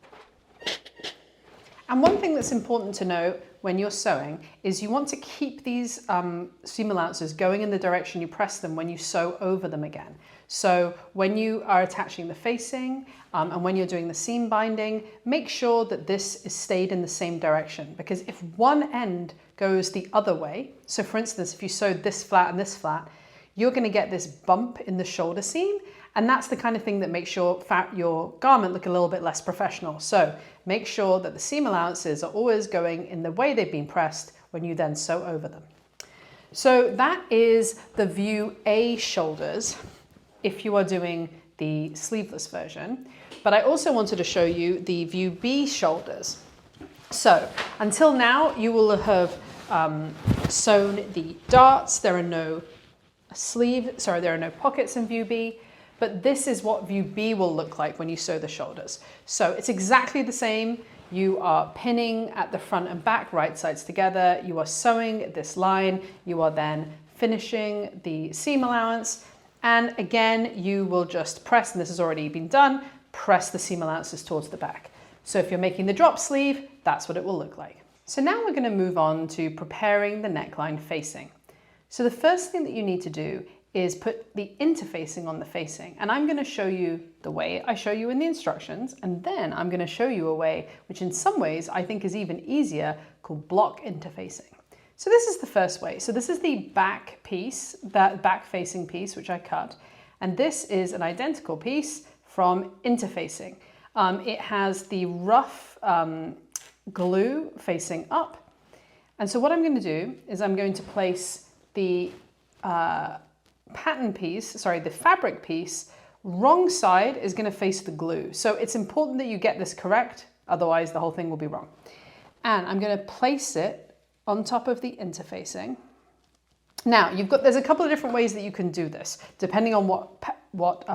And one thing that's important to know when you're sewing is you want to keep these seam allowances going in the direction you press them when you sew over them again. So when you are attaching the facing and when you're doing the seam binding, make sure that this is stayed in the same direction, because if one end goes the other way, so for instance, if you sewed this flat and this flat, you're going to get this bump in the shoulder seam, and that's the kind of thing that makes your garment look a little bit less professional. So make sure that the seam allowances are always going in the way they've been pressed when you then sew over them. So that is the view A shoulders if you are doing the sleeveless version. But I also wanted to show you the view B shoulders. So until now you will have sewn the darts. There are no there are no pockets in view B, but this is what view B will look like when you sew the shoulders. So it's exactly the same. You are pinning at the front and back, right sides together. You are sewing this line. You are then finishing the seam allowance. And again, you will just press, and this has already been done, press the seam allowances towards the back. So if you're making the drop sleeve, that's what it will look like. So now we're going to move on to preparing the neckline facing. So the first thing that you need to do is put the interfacing on the facing. And I'm going to show you the way I show you in the instructions. And then I'm going to show you a way, which in some ways I think is even easier, called block interfacing. So this is the first way. So this is the back piece, that back facing piece, which I cut. And this is an identical piece from interfacing. It has the rough glue facing up. And so what I'm going to do is I'm going to place the pattern piece, the fabric piece, wrong side is going to face the glue. So it's important that you get this correct, otherwise the whole thing will be wrong. And I'm going to place it on top of the interfacing. Now there's a couple of different ways that you can do this, depending on what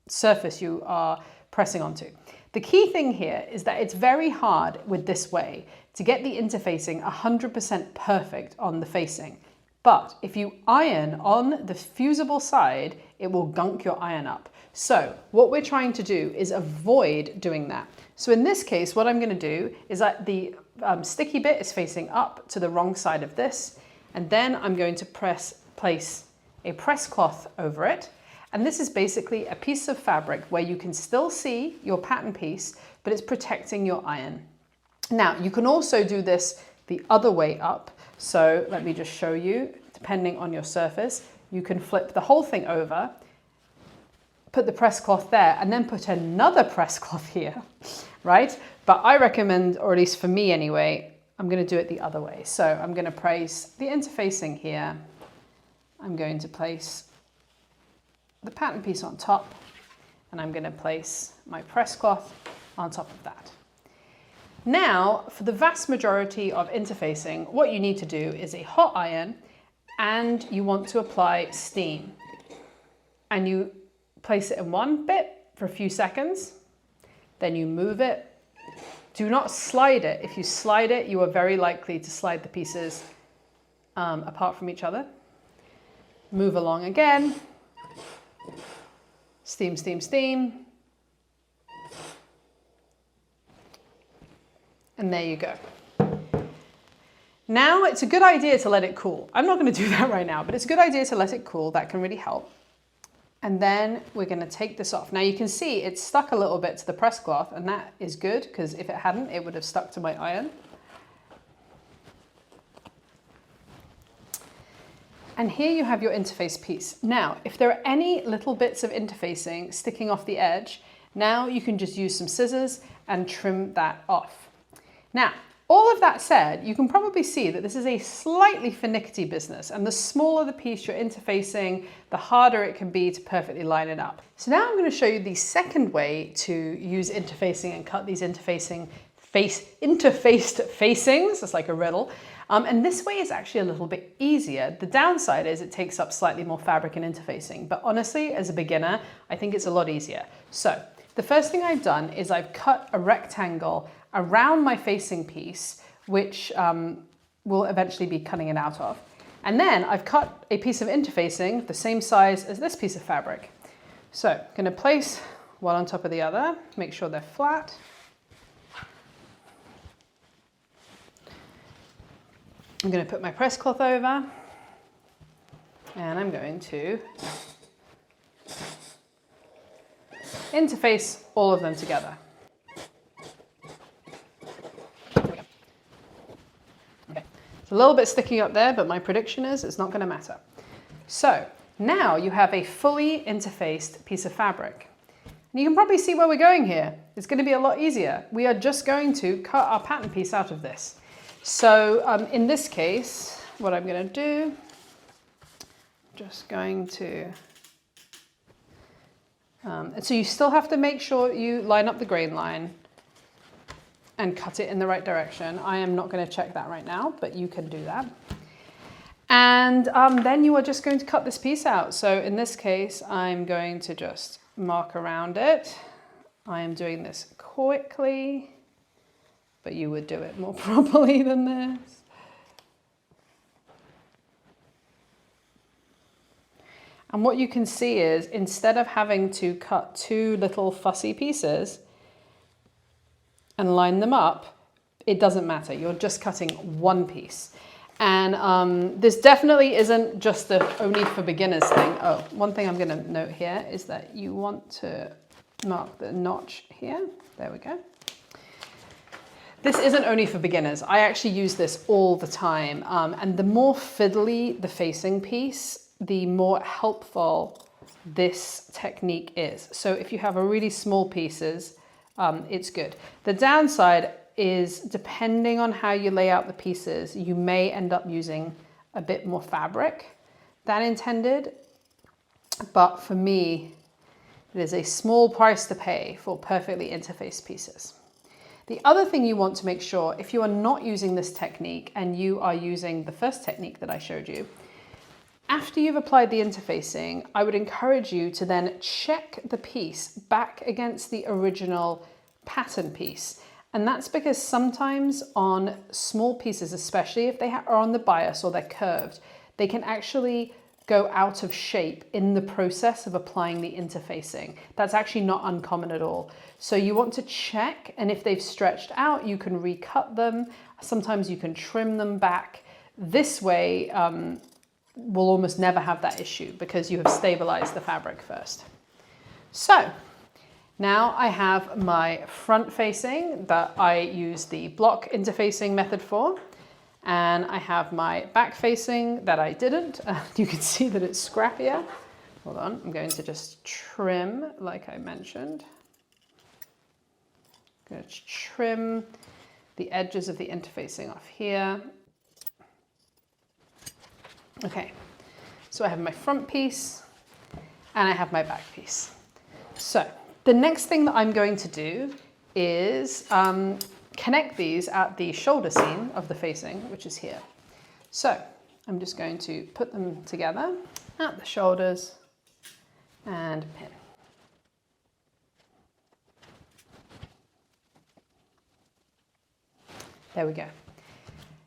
surface you are pressing onto. The key thing here is that it's very hard with this way to get the interfacing 100% perfect on the facing. But if you iron on the fusible side, it will gunk your iron up. So what we're trying to do is avoid doing that. So in this case, what I'm going to do is that the sticky bit is facing up to the wrong side of this. And then I'm going to place a press cloth over it. And this is basically a piece of fabric where you can still see your pattern piece, but it's protecting your iron. Now, you can also do this the other way up. So let me just show you. depending on your surface. You can flip the whole thing over, put the press cloth there, and then put another press cloth here, right? But I recommend, or at least for me anyway, I'm going to do it the other way. So I'm going to place the interfacing here. I'm going to place the pattern piece on top, and I'm going to place my press cloth on top of that. Now, for the vast majority of interfacing, what you need to do is a hot iron, and you want to apply steam. And you place it in one bit for a few seconds, then you move it. Do not slide it. If you slide it, you are very likely to slide the pieces apart from each other. Move along again. Steam, steam, steam. And there you go. Now it's a good idea to let it cool. I'm not going to do that right now, but it's a good idea to let it cool. That can really help. And then we're going to take this off. Now you can see it's stuck a little bit to the press cloth, and that is good because if it hadn't, it would have stuck to my iron. And here you have your interface piece. Now, if there are any little bits of interfacing sticking off the edge, now you can just use some scissors and trim that off. Now, all of that said, you can probably see that this is a slightly finicky business, and the smaller the piece you're interfacing, the harder it can be to perfectly line it up. So now I'm going to show you the second way to use interfacing and cut these interfaced facings. It's like a riddle. And this way is actually a little bit easier. The downside is it takes up slightly more fabric and interfacing, but honestly, as a beginner, I think it's a lot easier. So the first thing I've done is I've cut a rectangle around my facing piece, which we'll eventually be cutting it out of. And then I've cut a piece of interfacing the same size as this piece of fabric. So I'm going to place one on top of the other, make sure they're flat. I'm going to put my press cloth over, and I'm going to interface all of them together. Okay. It's a little bit sticky up there, but my prediction is it's not going to matter. So now you have a fully interfaced piece of fabric. And you can probably see where we're going here. It's going to be a lot easier. We are just going to cut our pattern piece out of this. So in this case, what I'm going to do, just going to, so you still have to make sure you line up the grain line and cut it in the right direction. I am not going to check that right now, but you can do that. And then you are just going to cut this piece out. So in this case, I'm going to just mark around it. I am doing this quickly, but you would do it more properly than this. And what you can see is instead of having to cut two little fussy pieces and line them up, it doesn't matter. You're just cutting one piece. And this definitely isn't just the only for beginners thing. Oh, one thing I'm going to note here is that you want to mark the notch here. There we go. This isn't only for beginners. I actually use this all the time. And the more fiddly the facing piece, the more helpful this technique is. So if you have a really small pieces, it's good. The downside is depending on how you lay out the pieces, you may end up using a bit more fabric than intended. But for me, it is a small price to pay for perfectly interfaced pieces. The other thing you want to make sure, if you are not using this technique and you are using the first technique that I showed you, after you've applied the interfacing, I would encourage you to then check the piece back against the original pattern piece. And that's because sometimes on small pieces, especially if they are on the bias or they're curved, they can actually go out of shape in the process of applying the interfacing. That's actually not uncommon at all. So you want to check, and if they've stretched out, you can recut them. Sometimes you can trim them back. This way, we'll almost never have that issue because you have stabilized the fabric first. So now I have my front facing that I use the block interfacing method for. And I have my back facing that I didn't. You can see that it's scrappier. Hold on, I'm going to just trim like I mentioned. I'm going to trim the edges of the interfacing off here. Okay, so I have my front piece and I have my back piece. So the next thing that I'm going to do is connect these at the shoulder seam of the facing, which is here. So I'm just going to put them together at the shoulders and pin. There we go.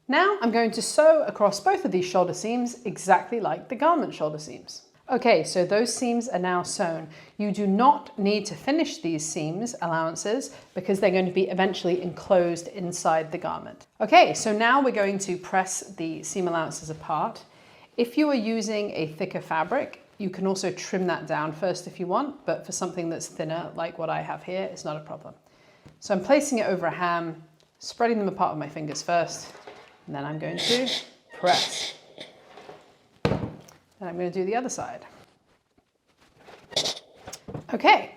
Now I'm going to sew across both of these shoulder seams exactly like the garment shoulder seams. Okay, so those seams are now sewn. You do not need to finish these seams allowances because they're going to be eventually enclosed inside the garment. Okay, so now we're going to press the seam allowances apart. If you are using a thicker fabric, you can also trim that down first if you want, but for something that's thinner, like what I have here, it's not a problem. So I'm placing it over a ham, spreading them apart with my fingers first, and then I'm going to press. And I'm going to do the other side. Okay,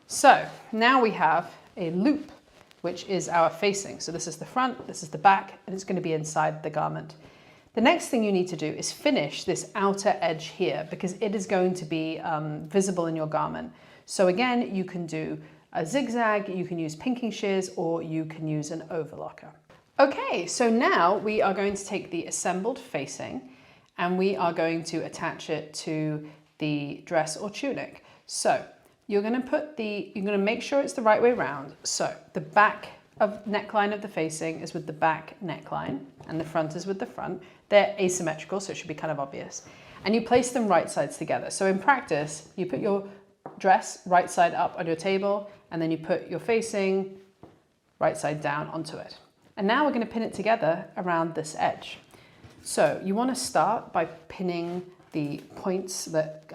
so now we have a loop, which is our facing. So this is the front, this is the back, and it's going to be inside the garment. The next thing you need to do is finish this outer edge here because it is going to be visible in your garment. So again, you can do a zigzag, you can use pinking shears, or you can use an overlocker. Okay, so now we are going to take the assembled facing and we are going to attach it to the dress or tunic. So you're going to make sure it's the right way around. So the back of neckline of the facing is with the back neckline and the front is with the front. They're asymmetrical, so it should be kind of obvious. And you place them right sides together. So in practice, you put your dress right side up on your table and then you put your facing right side down onto it. And now we're going to pin it together around this edge. So you want to start by pinning the points that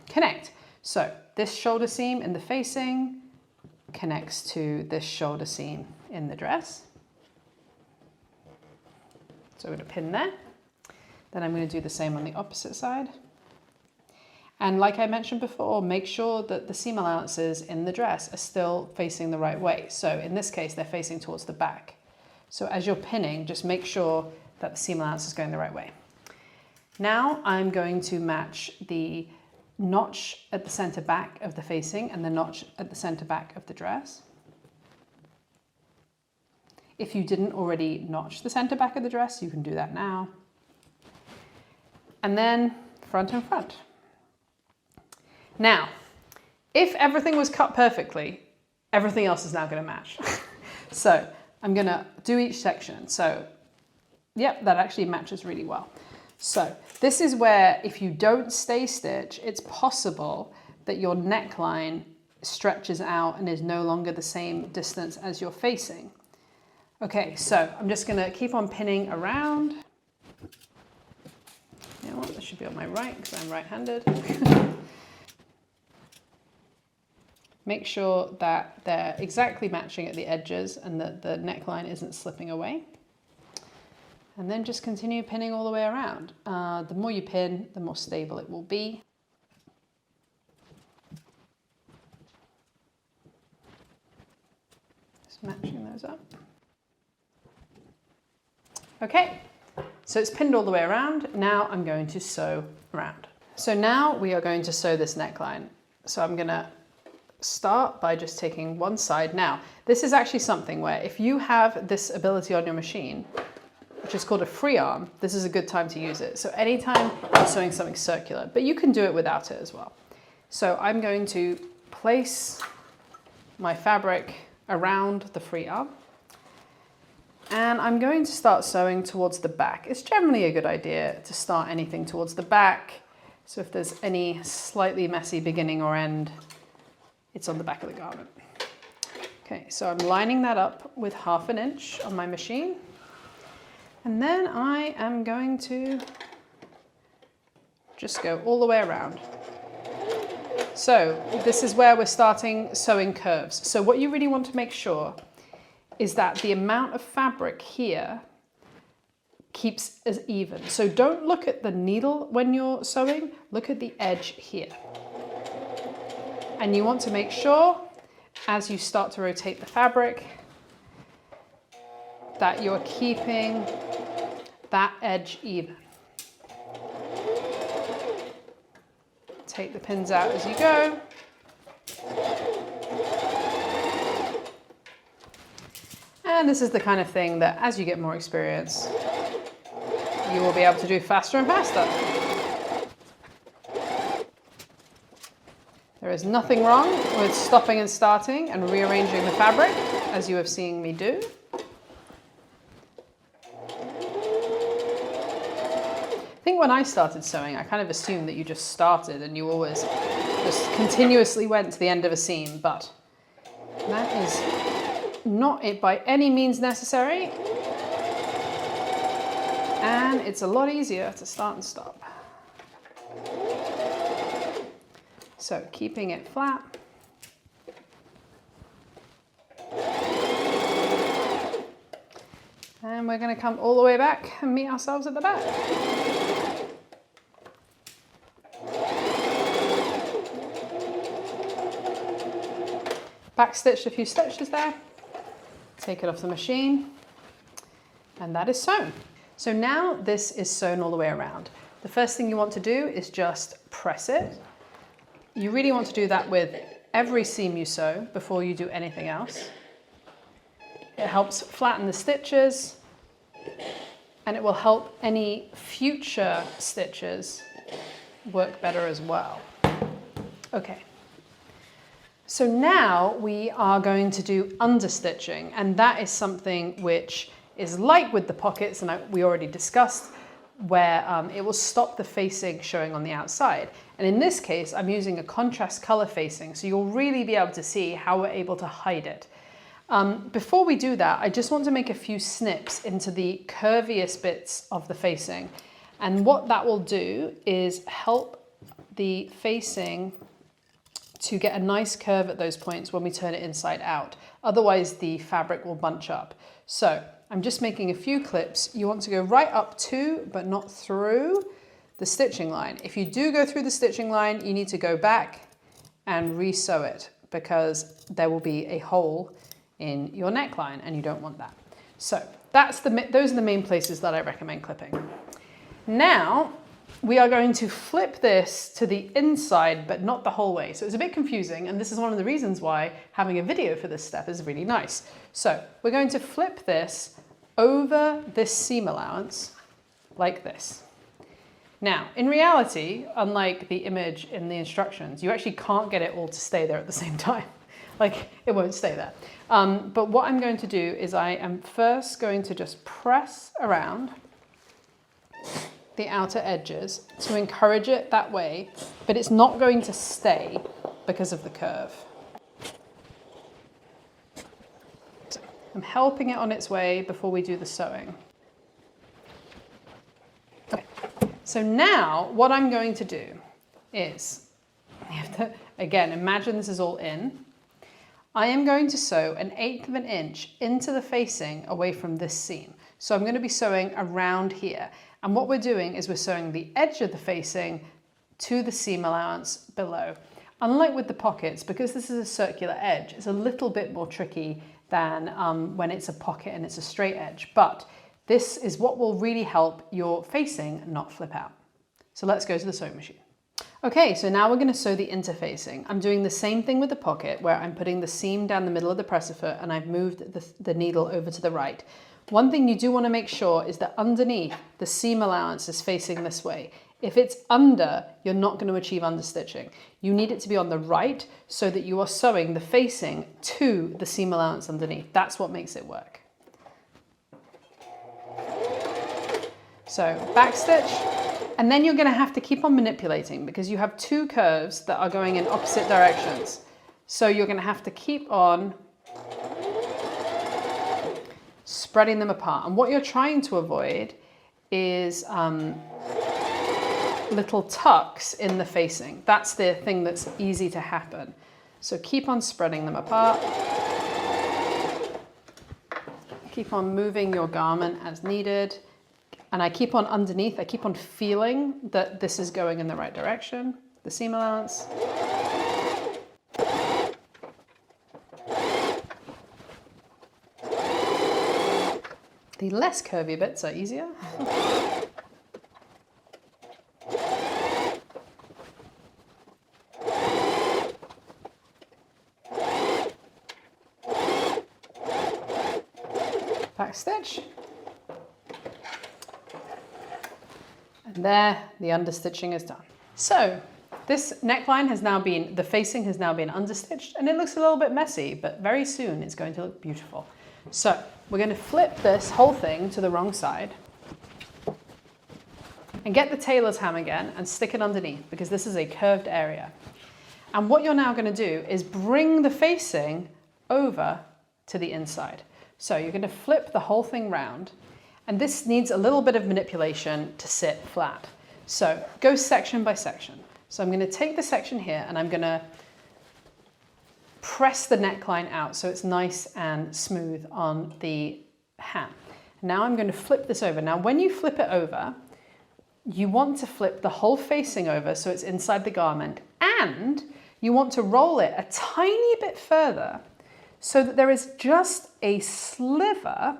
connect. So this shoulder seam in the facing connects to this shoulder seam in the dress. So I'm going to pin there. Then I'm going to do the same on the opposite side. And like I mentioned before, make sure that the seam allowances in the dress are still facing the right way. So in this case, they're facing towards the back. So as you're pinning, just make sure that the seam allowance is going the right way. Now I'm going to match the notch at the center back of the facing and the notch at the center back of the dress. If you didn't already notch the center back of the dress, you can do that now. And then front and front. Now, if everything was cut perfectly, everything else is now going to match. So I'm going to do each section. So yep, that actually matches really well. So this is where if you don't stay stitch, it's possible that your neckline stretches out and is no longer the same distance as your facing. Okay, so I'm just going to keep on pinning around. You know what, this should be on my right because I'm right-handed. Make sure that they're exactly matching at the edges and that the neckline isn't slipping away. And then just continue pinning all the way around. The more you pin, the more stable it will be. Just matching those up. Okay, so it's pinned all the way around. Now I'm going to sew around. So now we are going to sew this neckline. So I'm going to start by just taking one side. Now, this is actually something where if you have this ability on your machine, which is called a free arm, this is a good time to use it. So anytime you're sewing something circular, but you can do it without it as well. So I'm going to place my fabric around the free arm and I'm going to start sewing towards the back. It's generally a good idea to start anything towards the back. So if there's any slightly messy beginning or end, it's on the back of the garment. Okay, so I'm lining that up with 1/2 inch on my machine. And then I am going to just go all the way around. So this is where we're starting sewing curves. So what you really want to make sure is that the amount of fabric here keeps as even. So don't look at the needle when you're sewing, look at the edge here. And you want to make sure, as you start to rotate the fabric, that you're keeping that edge even. Take the pins out as you go. And this is the kind of thing that as you get more experience, you will be able to do faster and faster. There is nothing wrong with stopping and starting and rearranging the fabric, as you have seen me do. I think when I started sewing, I kind of assumed that you just started and you always just continuously went to the end of a seam, but that is not it by any means necessary. And it's a lot easier to start and stop. So keeping it flat. And we're going to come all the way back and meet ourselves at the back. Back stitched a few stitches there. Take it off the machine. And that is sewn. So now this is sewn all the way around. The first thing you want to do is just press it. You really want to do that with every seam you sew before you do anything else. It helps flatten the stitches and it will help any future stitches work better as well. Okay. So now we are going to do understitching, and that is something which is like with the pockets, and we already discussed, where it will stop the facing showing on the outside. And in this case, I'm using a contrast color facing, so you'll really be able to see how we're able to hide it. Before we do that, I just want to make a few snips into the curviest bits of the facing. And what that will do is help the facing to get a nice curve at those points when we turn it inside out. Otherwise the fabric will bunch up. So I'm just making a few clips. You want to go right up to, but not through, the stitching line. If you do go through the stitching line, you need to go back and re-sew it because there will be a hole in your neckline and you don't want that. So those are the main places that I recommend clipping. Now, we are going to flip this to the inside, but not the whole way. So it's a bit confusing, and this is one of the reasons why having a video for this step is really nice. So we're going to flip this over this seam allowance like this. Now, in reality, unlike the image in the instructions, you actually can't get it all to stay there at the same time. Like, it won't stay there. But what I'm going to do is I am first going to just press around the outer edges to encourage it that way, but it's not going to stay because of the curve. So I'm helping it on its way before we do the sewing. Okay. So now what I'm going to do is, you have to, again, imagine this is all in. I am going to sew 1/8 of an inch into the facing away from this seam. So I'm going to be sewing around here. And what we're doing is we're sewing the edge of the facing to the seam allowance below. Unlike with the pockets, because this is a circular edge, it's a little bit more tricky than when it's a pocket and it's a straight edge. But this is what will really help your facing not flip out. So let's go to the sewing machine. Okay, so now we're going to sew the interfacing. I'm doing the same thing with the pocket where I'm putting the seam down the middle of the presser foot and I've moved the needle over to the right. One thing you do want to make sure is that underneath the seam allowance is facing this way. If it's under, you're not going to achieve understitching. You need it to be on the right so that you are sewing the facing to the seam allowance underneath. That's what makes it work. So back stitch, and then you're going to have to keep on manipulating because you have two curves that are going in opposite directions. So you're going to have to keep on spreading them apart. And what you're trying to avoid is little tucks in the facing. That's the thing that's easy to happen. So keep on spreading them apart. Keep on moving your garment as needed. And I keep on underneath, I keep on feeling that this is going in the right direction, the seam allowance. The less curvy bits are easier. Back stitch. And there, the understitching is done. So this neckline has now been, the facing has now been understitched, and it looks a little bit messy, but very soon it's going to look beautiful. So we're going to flip this whole thing to the wrong side and get the tailor's ham again and stick it underneath, because this is a curved area. And what you're now going to do is bring the facing over to the inside. So you're going to flip the whole thing round, and this needs a little bit of manipulation to sit flat. So go section by section. So I'm going to take the section here and I'm going to press the neckline out so it's nice and smooth on the ham. Now I'm going to flip this over. Now when you flip it over, you want to flip the whole facing over so it's inside the garment, and you want to roll it a tiny bit further so that there is just a sliver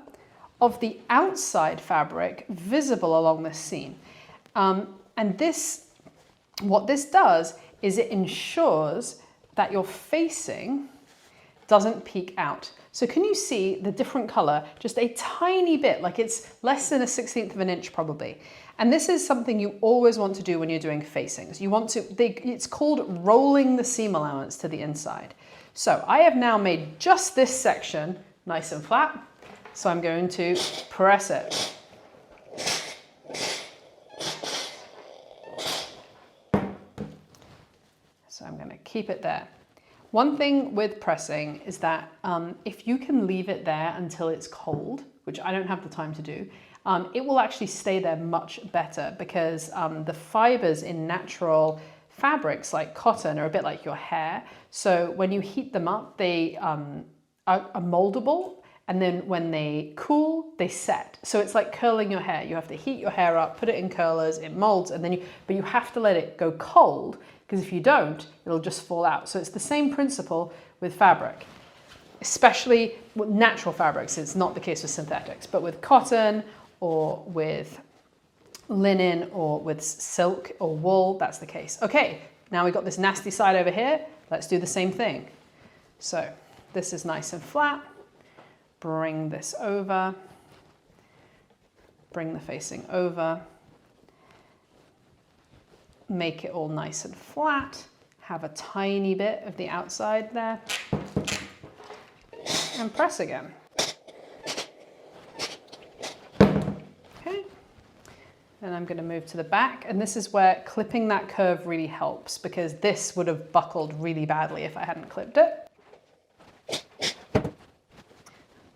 of the outside fabric visible along this seam. And this, what this does is it ensures that your facing doesn't peek out. So can you see the different color? Just a tiny bit, like it's less than a 1/16 of an inch probably. And this is something you always want to do when you're doing facings. You want to, it's called rolling the seam allowance to the inside. So I have now made just this section nice and flat. So I'm going to press it. So I'm going to keep it there. One thing with pressing is that if you can leave it there until it's cold, which I don't have the time to do, it will actually stay there much better, because the fibers in natural fabrics like cotton are a bit like your hair. So when you heat them up, they are moldable. And then when they cool, they set. So it's like curling your hair. You have to heat your hair up, put it in curlers, it molds, and then but you have to let it go cold, because if you don't, it'll just fall out. So it's the same principle with fabric, especially with natural fabrics. It's not the case with synthetics, but with cotton or with linen or with silk or wool, that's the case. Okay, now we've got this nasty side over here. Let's do the same thing. So this is nice and flat. Bring this over, bring the facing over, make it all nice and flat, have a tiny bit of the outside there, and press again. Okay, then I'm going to move to the back, and this is where clipping that curve really helps, because this would have buckled really badly if I hadn't clipped it.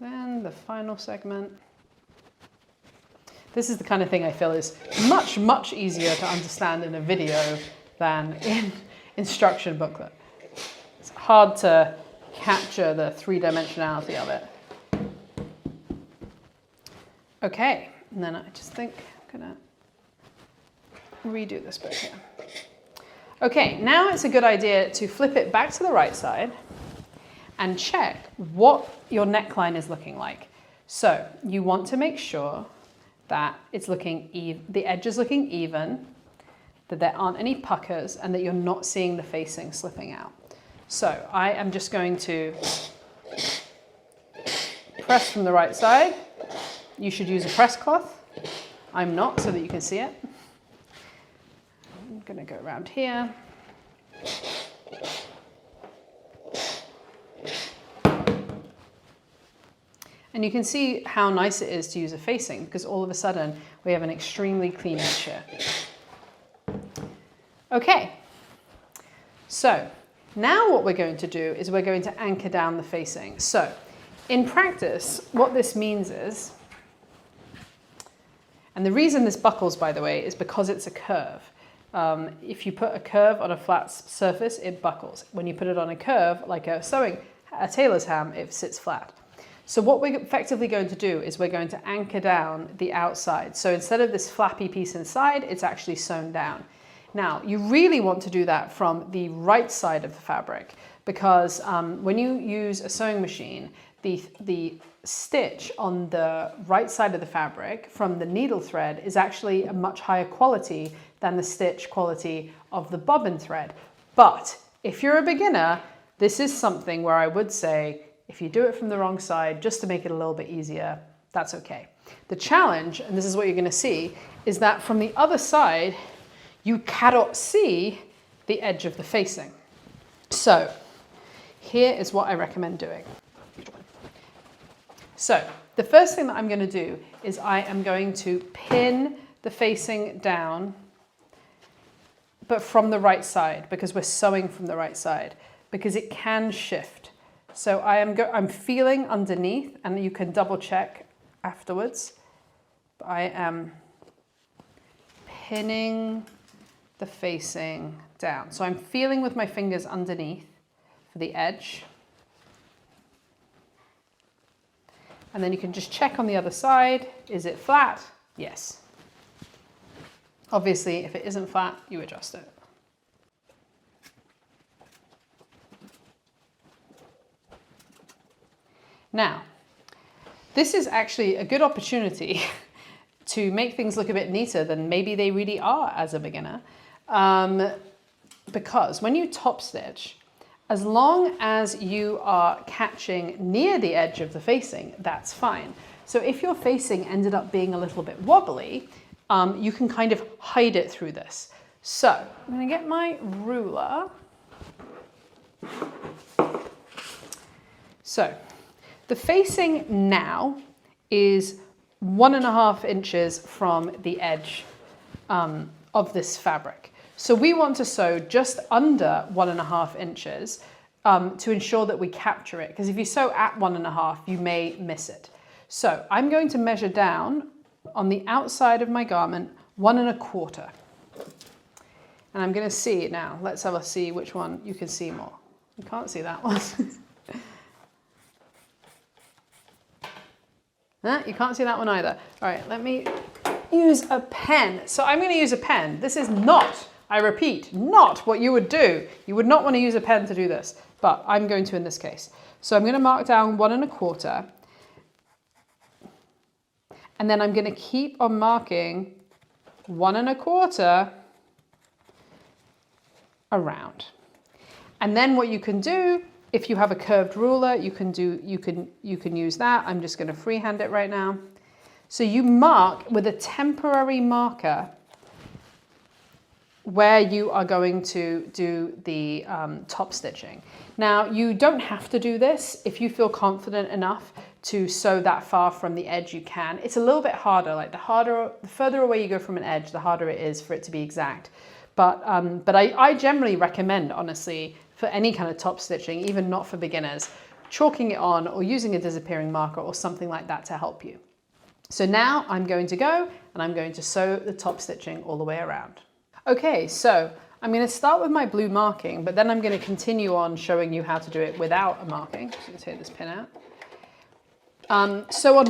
Then the final segment. This is the kind of thing I feel is much, much easier to understand in a video than in instruction booklet. It's hard to capture the three-dimensionality of it. Okay, and then I just think I'm gonna redo this bit here. Okay, now it's a good idea to flip it back to the right side and check what your neckline is looking like. So you want to make sure that it's looking the edge is looking even, that there aren't any puckers, and that you're not seeing the facing slipping out. So I am just going to press from the right side. You should use a press cloth. I'm not, so that you can see it. I'm going to go around here. And you can see how nice it is to use a facing, because all of a sudden we have an extremely clean edge here. Okay, so now what we're going to do is we're going to anchor down the facing. So in practice, what this means is, and the reason this buckles, by the way, is because it's a curve. If you put a curve on a flat surface, it buckles. When you put it on a curve, like a tailor's ham, it sits flat. So what we're effectively going to do is we're going to anchor down the outside. So instead of this flappy piece inside, it's actually sewn down. Now, you really want to do that from the right side of the fabric, because when you use a sewing machine, the stitch on the right side of the fabric from the needle thread is actually a much higher quality than the stitch quality of the bobbin thread. But if you're a beginner, this is something where I would say, if you do it from the wrong side, just to make it a little bit easier, that's okay. The challenge, and this is what you're going to see, is that from the other side, you cannot see the edge of the facing. So here is what I recommend doing. So the first thing that I'm going to do is I am going to pin the facing down, but from the right side, because we're sewing from the right side, because it can shift. So I'm feeling underneath, and you can double check afterwards. But I am pinning the facing down. So I'm feeling with my fingers underneath for the edge. And then you can just check on the other side. Is it flat? Yes. Obviously, if it isn't flat, you adjust it. Now, this is actually a good opportunity to make things look a bit neater than maybe they really are as a beginner. Because when you top stitch, as long as you are catching near the edge of the facing, that's fine. So if your facing ended up being a little bit wobbly, you can kind of hide it through this. So I'm going to get my ruler. So the facing now is 1.5 inches from the edge of this fabric. So we want to sew just under 1.5 inches to ensure that we capture it, because if you sew at 1.5, you may miss it. So I'm going to measure down on the outside of my garment 1.25. And I'm going to see it now. Let's have a see which one you can see more. You can't see that one. You can't see that one either. All right, let me use a pen. So I'm going to use a pen. This is not, I repeat, not what you would do. You would not want to use a pen to do this, but I'm going to in this case. So I'm going to mark down 1.25. And then I'm going to keep on marking 1.25 around. And then what you can do, if you have a curved ruler, you can use that. I'm just going to freehand it right now. So you mark with a temporary marker where you are going to do the top stitching. Now, you don't have to do this. If you feel confident enough to sew that far from the edge, you can. It's a little bit harder. Like the further away you go from an edge, the harder it is for it to be exact. But I generally recommend, honestly, for any kind of top stitching, even not for beginners, chalking it on or using a disappearing marker or something like that to help you. So now I'm going to go and I'm going to sew the top stitching all the way around. Okay, so I'm going to start with my blue marking, but then I'm going to continue on showing you how to do it without a marking. So I'm going to take this pin out. So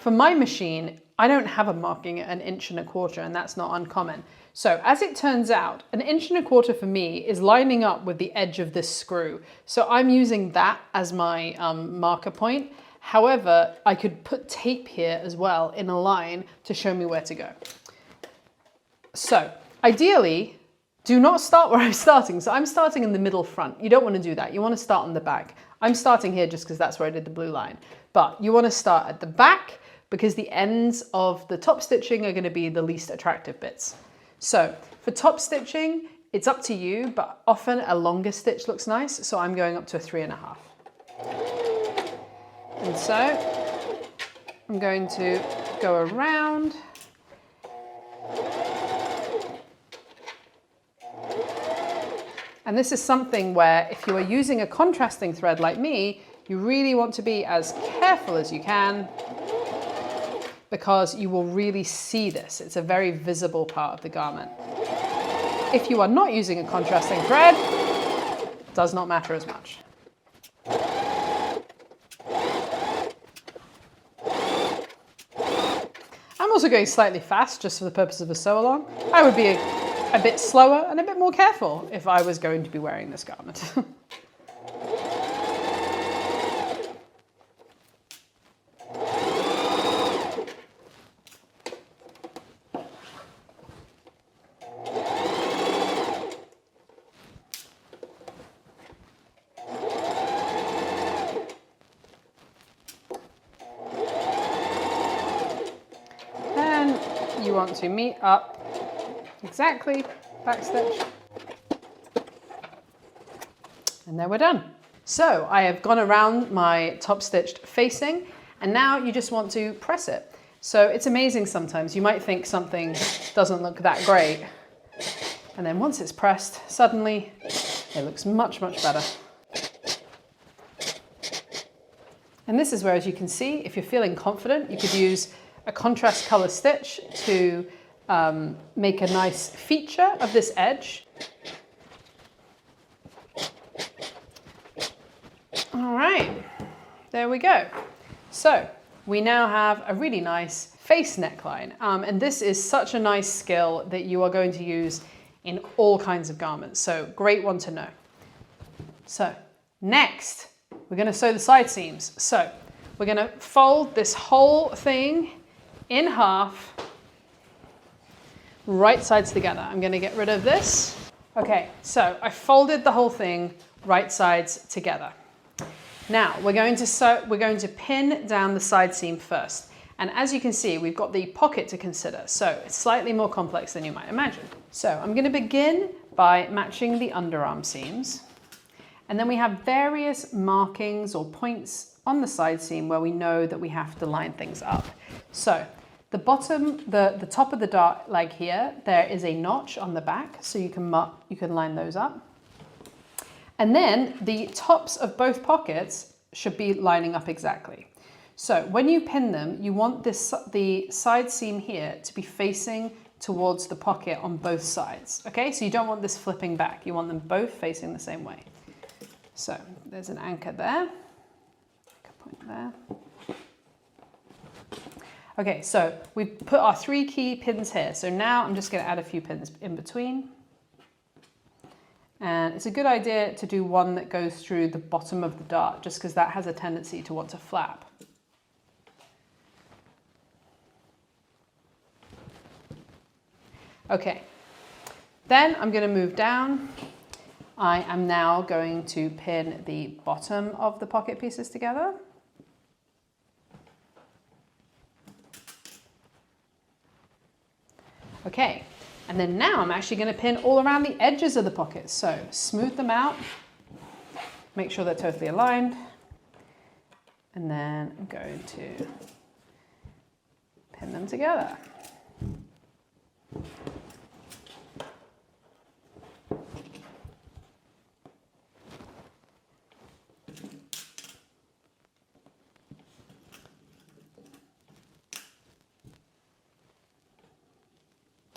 for my machine, I don't have a marking at 1.25 inches, and that's not uncommon. So as it turns out, 1.25 inches for me is lining up with the edge of this screw. So I'm using that as my marker point. However, I could put tape here as well in a line to show me where to go. So ideally, do not start where I'm starting. So I'm starting in the middle front. You don't want to do that. You want to start on the back. I'm starting here just because that's where I did the blue line. But you want to start at the back because the ends of the top stitching are going to be the least attractive bits. So for top stitching, it's up to you, but often a longer stitch looks nice. So I'm going up to a 3.5. And so I'm going to go around. And this is something where if you are using a contrasting thread like me, you really want to be as careful as you can because you will really see this. It's a very visible part of the garment. If you are not using a contrasting thread, it does not matter as much. also going slightly fast just for the purpose of a sew along. I would be a bit slower and a bit more careful if I was going to be wearing this garment. You want to meet up exactly, backstitch, and then we're done. So I have gone around my top stitched facing, and now you just want to press it. So it's amazing sometimes. You might think something doesn't look that great, and then once it's pressed, suddenly it looks much, much better. And this is where, as you can see, if you're feeling confident, you could use a contrast color stitch to make a nice feature of this edge. All right, there we go. So we now have a really nice face neckline. And this is such a nice skill that you are going to use in all kinds of garments. So great one to know. So next, we're going to sew the side seams. So we're going to fold this whole thing in half, right sides together. I'm going to get rid of this. Okay, so I folded the whole thing right sides together. Now we're going to pin down the side seam first. And as you can see, we've got the pocket to consider. So it's slightly more complex than you might imagine. So I'm going to begin by matching the underarm seams. And then we have various markings or points on the side seam where we know that we have to line things up. So the bottom, the top of the dart leg here, there is a notch on the back, so you can line those up. And then the tops of both pockets should be lining up exactly. So when you pin them, you want the side seam here to be facing towards the pocket on both sides. Okay, so you don't want this flipping back. You want them both facing the same way. So there's an anchor there, point there. Okay, so we've put our 3 key pins here. So now I'm just going to add a few pins in between. And it's a good idea to do one that goes through the bottom of the dart, just because that has a tendency to want to flap. Okay, then I'm going to move down. I am now going to pin the bottom of the pocket pieces together. Okay, and then now I'm actually going to pin all around the edges of the pockets. So smooth them out, make sure they're totally aligned, and then I'm going to pin them together.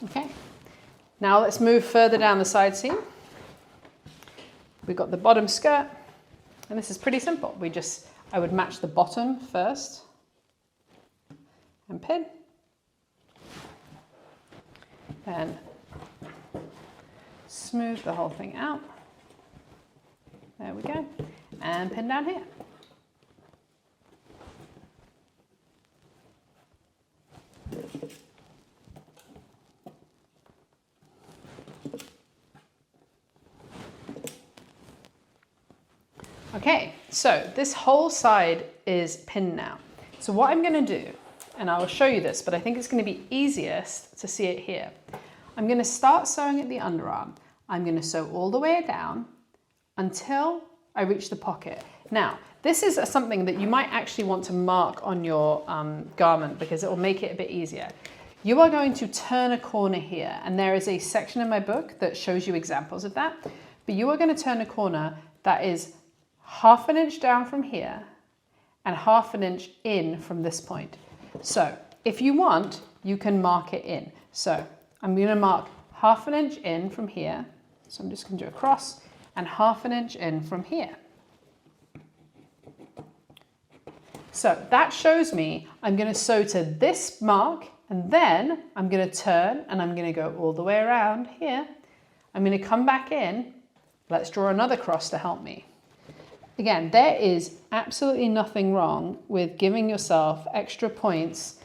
Okay, now let's move further down the side seam. We've got the bottom skirt, and this is pretty simple. I would match the bottom first and pin, and smooth the whole thing out. There we go, and pin down here. Okay, so this whole side is pinned now. So what I'm going to do, and I will show you this, but I think it's going to be easiest to see it here. I'm going to start sewing at the underarm. I'm going to sew all the way down until I reach the pocket. Now, this is something that you might actually want to mark on your garment because it will make it a bit easier. You are going to turn a corner here, and there is a section in my book that shows you examples of that. But you are going to turn a corner that is 1/2 inch down from here and 1/2 inch in from this point. So if you want, you can mark it in. So I'm going to mark 1/2 inch in from here. So I'm just going to do a cross and 1/2 inch in from here. So that shows me I'm going to sew to this mark And then I'm going to turn and I'm going to go all the way around here. I'm going to come back in. Let's draw another cross to help me. Again, there is absolutely nothing wrong with giving yourself extra points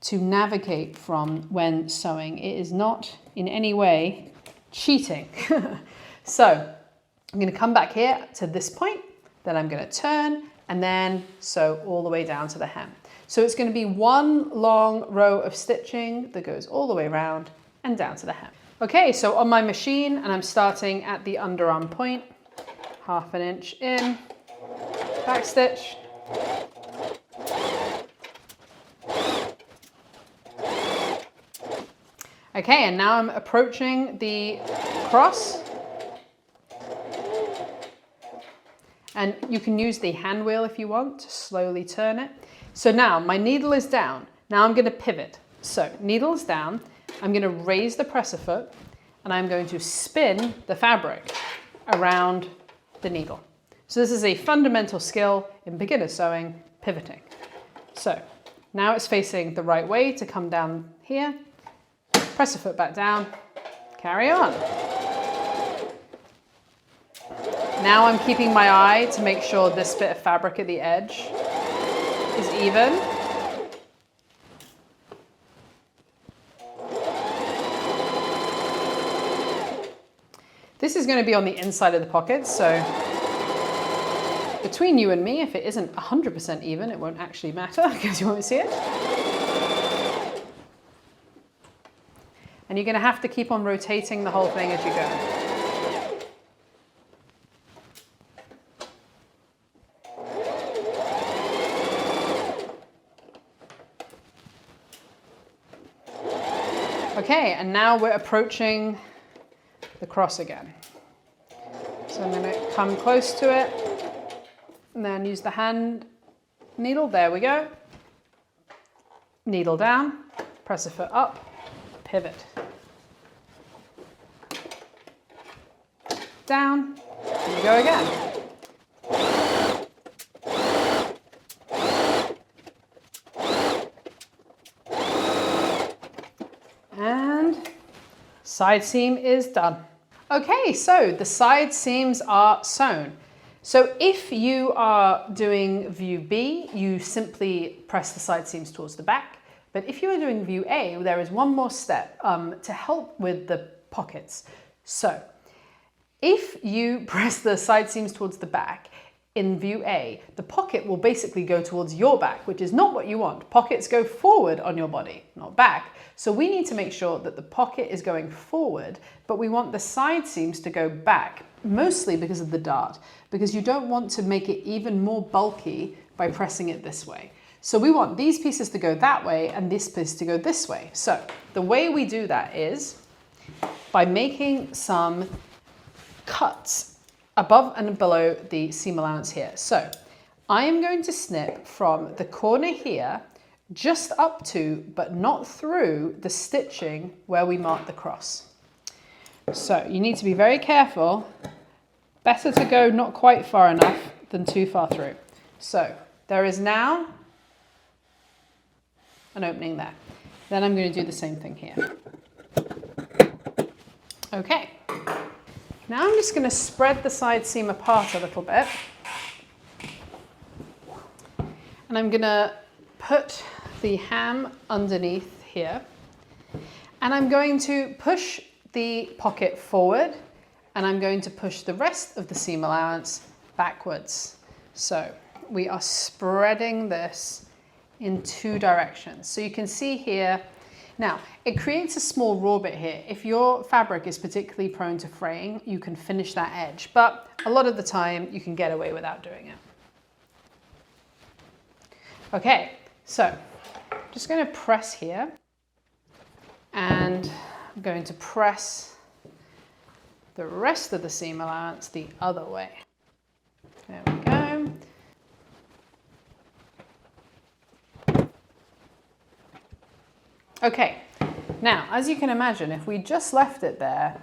to navigate from when sewing. It is not in any way cheating. So I'm going to come back here to this point, then I'm going to turn and then sew all the way down to the hem. So it's going to be one long row of stitching that goes all the way around and down to the hem. Okay, so on my machine, and I'm starting at the underarm point, 1/2 inch in, back stitch, okay, and now I'm approaching the cross, and you can use the hand wheel if you want to slowly turn it. So now my needle is down. Now I'm going to pivot. So needle's down. I'm going to raise the presser foot and I'm going to spin the fabric around the needle. So this is a fundamental skill in beginner sewing, pivoting. So now it's facing the right way to come down here. Presser foot back down. Carry on. Now I'm keeping my eye to make sure this bit of fabric at the edge is even. This is going to be on the inside of the pocket, so between you and me, if it isn't 100% even, it won't actually matter because you won't see it. And you're going to have to keep on rotating the whole thing as you go. Okay, and now we're approaching the cross again. So I'm going to come close to it and then use the hand needle. There we go. Needle down, presser foot up, pivot. Down, and we go again. Side seam is done. Okay, so the side seams are sewn. So if you are doing view B, you simply press the side seams towards the back. But if you are doing view A, there is one more step to help with the pockets. So if you press the side seams towards the back, in view A, the pocket will basically go towards your back, which is not what you want. Pockets go forward on your body, not back. So we need to make sure that the pocket is going forward, but we want the side seams to go back, mostly because of the dart, because you don't want to make it even more bulky by pressing it this way. So we want these pieces to go that way and this piece to go this way. So the way we do that is by making some cuts above and below the seam allowance here. So I am going to snip from the corner here just up to, but not through, the stitching where we mark the cross. So you need to be very careful. Better to go not quite far enough than too far through. So there is now an opening there. Then I'm going to do the same thing here. Okay. Now I'm just going to spread the side seam apart a little bit. And I'm going to put the ham underneath here. And I'm going to push the pocket forward and I'm going to push the rest of the seam allowance backwards. So we are spreading this in two directions. So you can see here, now it creates a small raw bit here. If your fabric is particularly prone to fraying, you can finish that edge, but a lot of the time you can get away without doing it. Okay, so I'm just going to press here and I'm going to press the rest of the seam allowance the other way. There we go. Okay, now as you can imagine, if we just left it there,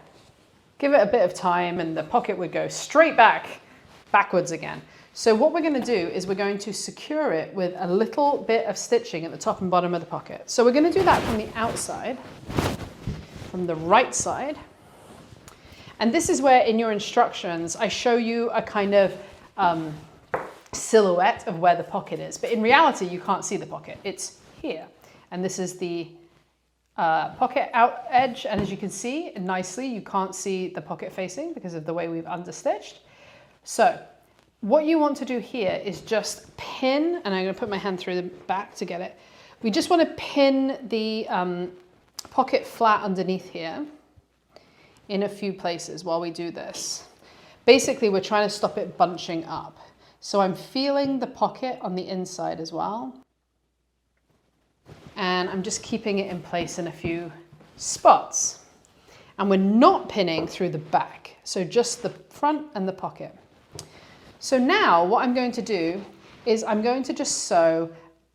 give it a bit of time and the pocket would go straight backwards again. So what we're going to do is we're going to secure it with a little bit of stitching at the top and bottom of the pocket. So we're going to do that from the outside, from the right side. And this is where in your instructions, I show you a kind of silhouette of where the pocket is. But in reality, you can't see the pocket. It's here. And this is the pocket out edge. And as you can see nicely, you can't see the pocket facing because of the way we've understitched. So what you want to do here is just pin, and I'm going to put my hand through the back to get it. We just want to pin the pocket flat underneath here in a few places while we do this. Basically, we're trying to stop it bunching up. So I'm feeling the pocket on the inside as well. And I'm just keeping it in place in a few spots. And we're not pinning through the back, so just the front and the pocket. So now what I'm going to do is I'm going to just sew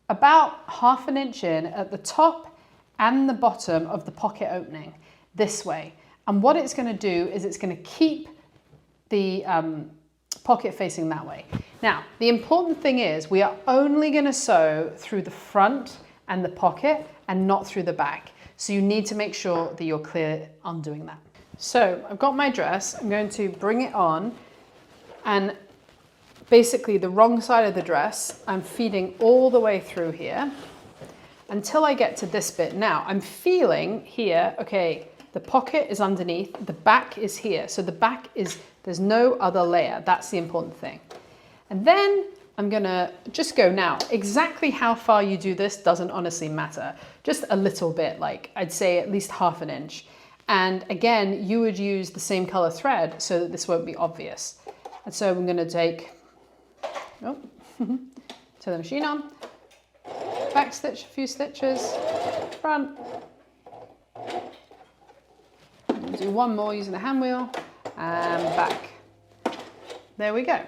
about 1/2 inch in at the top and the bottom of the pocket opening this way. And what it's going to do is it's going to keep the pocket facing that way. Now, the important thing is we are only going to sew through the front and the pocket and not through the back. So you need to make sure that you're clear on doing that. So I've got my dress. I'm going to bring it on, and basically the wrong side of the dress, I'm feeding all the way through here until I get to this bit. Now I'm feeling here, okay, the pocket is underneath, the back is here. So the back is, there's no other layer. That's the important thing. And then I'm gonna just go now. Exactly how far you do this doesn't honestly matter. Just a little bit, like I'd say at least 1/2 inch. And again, you would use the same color thread so that this won't be obvious. And so I'm gonna take, turn the machine on, back stitch a few stitches, front, do one more using the hand wheel, and back. There we go.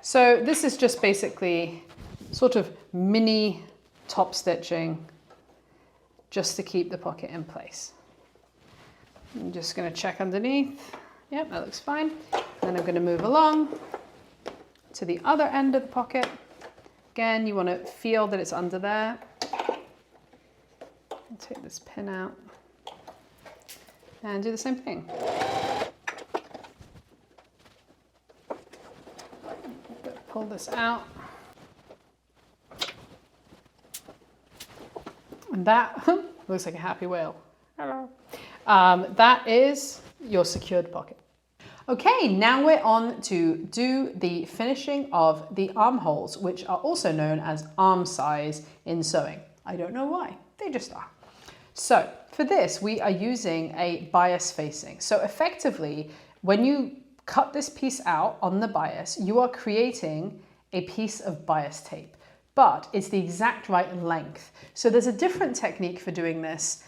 So this is just basically sort of mini top stitching just to keep the pocket in place. I'm just going to check underneath. Yep, that looks fine. Then I'm going to move along to the other end of the pocket. Again, you want to feel that it's under there. I'll take this pin out and do the same thing. Pull this out. And that looks like a happy whale. Hello. That is your secured pocket. Okay, now we're on to do the finishing of the armholes, which are also known as arm size in sewing. I don't know why, they just are. So for this, we are using a bias facing. So effectively, when you cut this piece out on the bias, you are creating a piece of bias tape, but it's the exact right length. So there's a different technique for doing this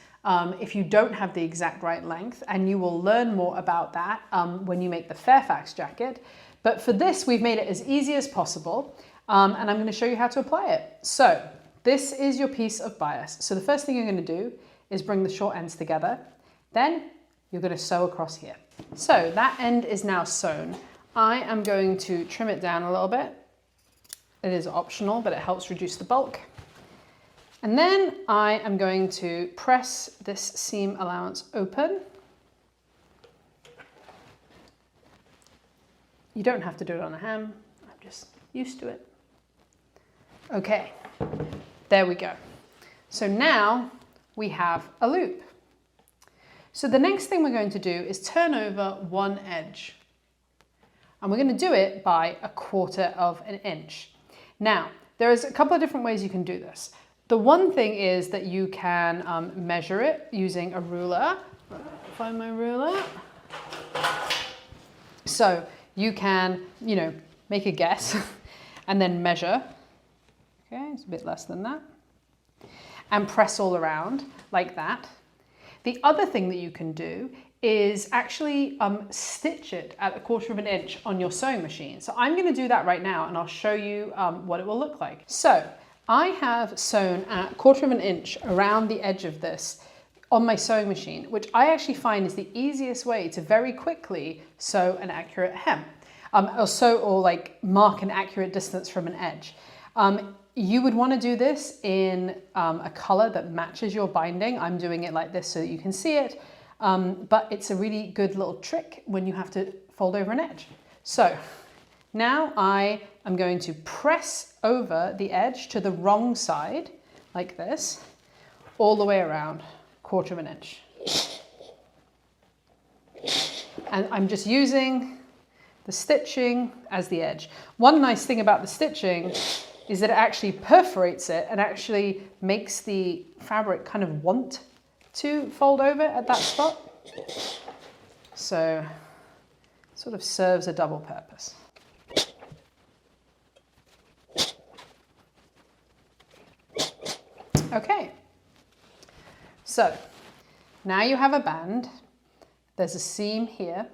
if you don't have the exact right length, and you will learn more about that when you make the Fairfax jacket. But for this, we've made it as easy as possible, and I'm going to show you how to apply it. So this is your piece of bias. So the first thing you're going to do is bring the short ends together. Then you're going to sew across here. So that end is now sewn. I am going to trim it down a little bit. It is optional, but it helps reduce the bulk. And then I am going to press this seam allowance open. You don't have to do it on a ham. I'm just used to it. Okay, there we go. So now we have a loop. So the next thing we're going to do is turn over one edge. And we're going to do it by 1/4 of an inch. Now, there's a couple of different ways you can do this. The one thing is that you can measure it using a ruler. Find my ruler. So you can, make a guess and then measure. Okay, it's a bit less than that. And press all around like that. The other thing that you can do is actually stitch it at 1/4 of an inch on your sewing machine. So I'm going to do that right now, and I'll show you what it will look like. So I have sewn at 1/4 of an inch around the edge of this on my sewing machine, which I actually find is the easiest way to very quickly sew an accurate hem. or like mark an accurate distance from an edge. You would want to do this in a color that matches your binding. I'm doing it like this so that you can see it, but it's a really good little trick when you have to fold over an edge. So now I am going to press over the edge to the wrong side, like this, all the way around, 1/4 of an inch. And I'm just using the stitching as the edge. One nice thing about the stitching is that it actually perforates it and actually makes the fabric kind of want to fold over at that spot. So it sort of serves a double purpose. Okay, so now you have a band. There's a seam here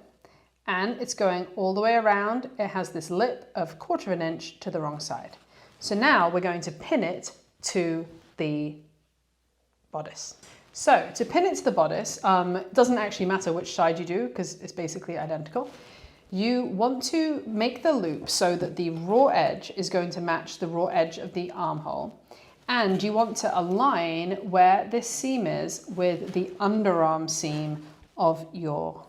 and it's going all the way around. It has this lip of 1/4 of an inch to the wrong side. So now we're going to pin it to the bodice. So to pin it to the bodice, it doesn't actually matter which side you do because it's basically identical. You want to make the loop so that the raw edge is going to match the raw edge of the armhole. And you want to align where this seam is with the underarm seam of your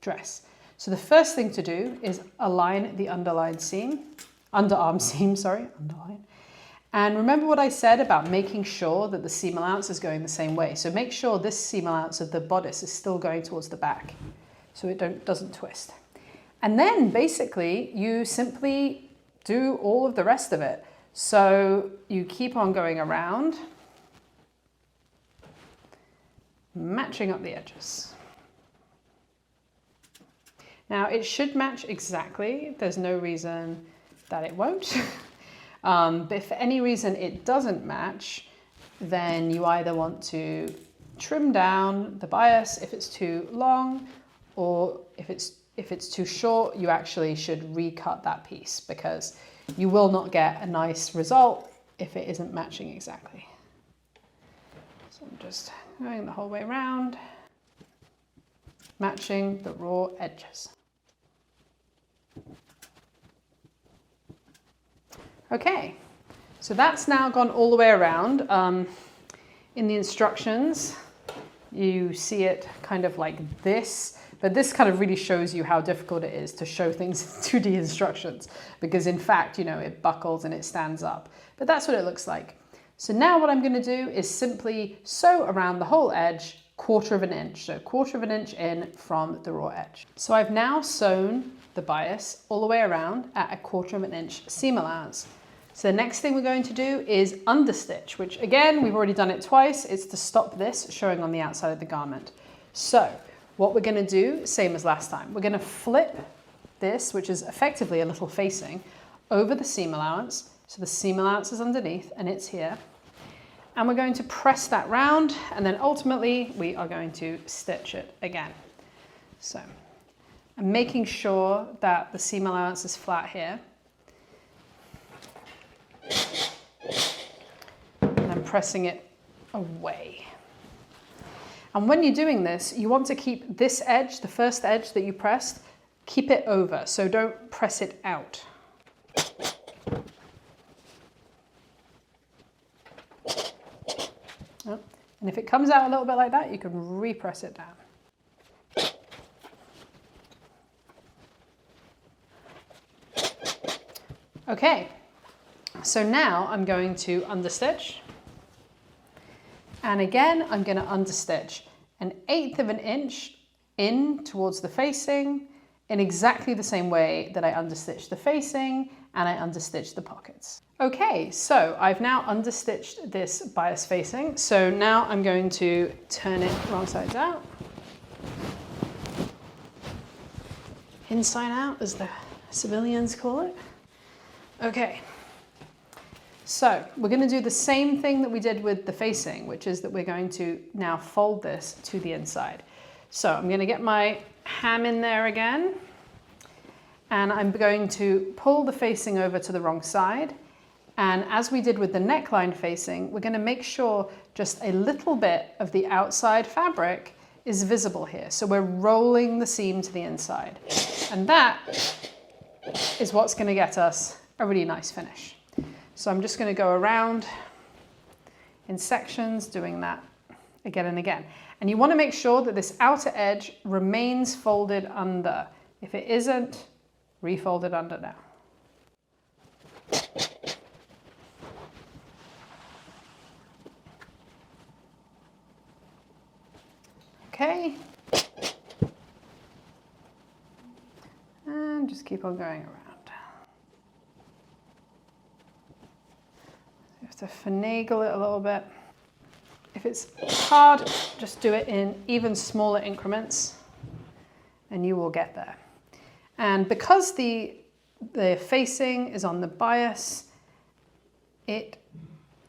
dress. So the first thing to do is align the underarm seam. And remember what I said about making sure that the seam allowance is going the same way. So make sure this seam allowance of the bodice is still going towards the back so it doesn't twist. And then basically you simply do all of the rest of it. So you keep on going around, matching up the edges. Now it should match exactly. There's no reason that it won't. But if for any reason it doesn't match, then you either want to trim down the bias if it's too long, or if it's too short, you actually should recut that piece because you will not get a nice result if it isn't matching exactly. So I'm just going the whole way around, matching the raw edges. Okay, so that's now gone all the way around. In the instructions, you see it kind of like this, but this kind of really shows you how difficult it is to show things in 2D instructions, because in fact, you know, it buckles and it stands up, but that's what it looks like. So now what I'm going to do is simply sew around the whole edge 1/4 of an inch, so 1/4 of an inch in from the raw edge. So I've now sewn the bias all the way around at a 1/4 of an inch seam allowance. So the next thing we're going to do is understitch, which again, we've already done it twice. It's to stop this showing on the outside of the garment. So what we're going to do, same as last time, we're going to flip this, which is effectively a little facing, over the seam allowance. So the seam allowance is underneath and it's here. And we're going to press that round, and then ultimately we are going to stitch it again. So I'm making sure that the seam allowance is flat here. And I'm pressing it away. And when you're doing this, you want to keep this edge, the first edge that you pressed, keep it over, so don't press it out. And if it comes out a little bit like that, you can repress it down. Okay, so now I'm going to understitch. And again, I'm going to understitch 1/8 of an inch in towards the facing in exactly the same way that I understitched the facing and I understitched the pockets. Okay, so I've now understitched this bias facing. So now I'm going to turn it wrong sides out. Inside out, as the civilians call it. Okay, so we're going to do the same thing that we did with the facing, which is that we're going to now fold this to the inside. So I'm going to get my ham in there again, and I'm going to pull the facing over to the wrong side. And as we did with the neckline facing, we're going to make sure just a little bit of the outside fabric is visible here. So we're rolling the seam to the inside. And that is what's going to get us a really nice finish. So I'm just going to go around in sections doing that again and again. And you want to make sure that this outer edge remains folded under. If it isn't, refold it under now. Okay. And just keep on going around. You have to finagle it a little bit. If it's hard, just do it in even smaller increments and you will get there. And because the facing is on the bias, it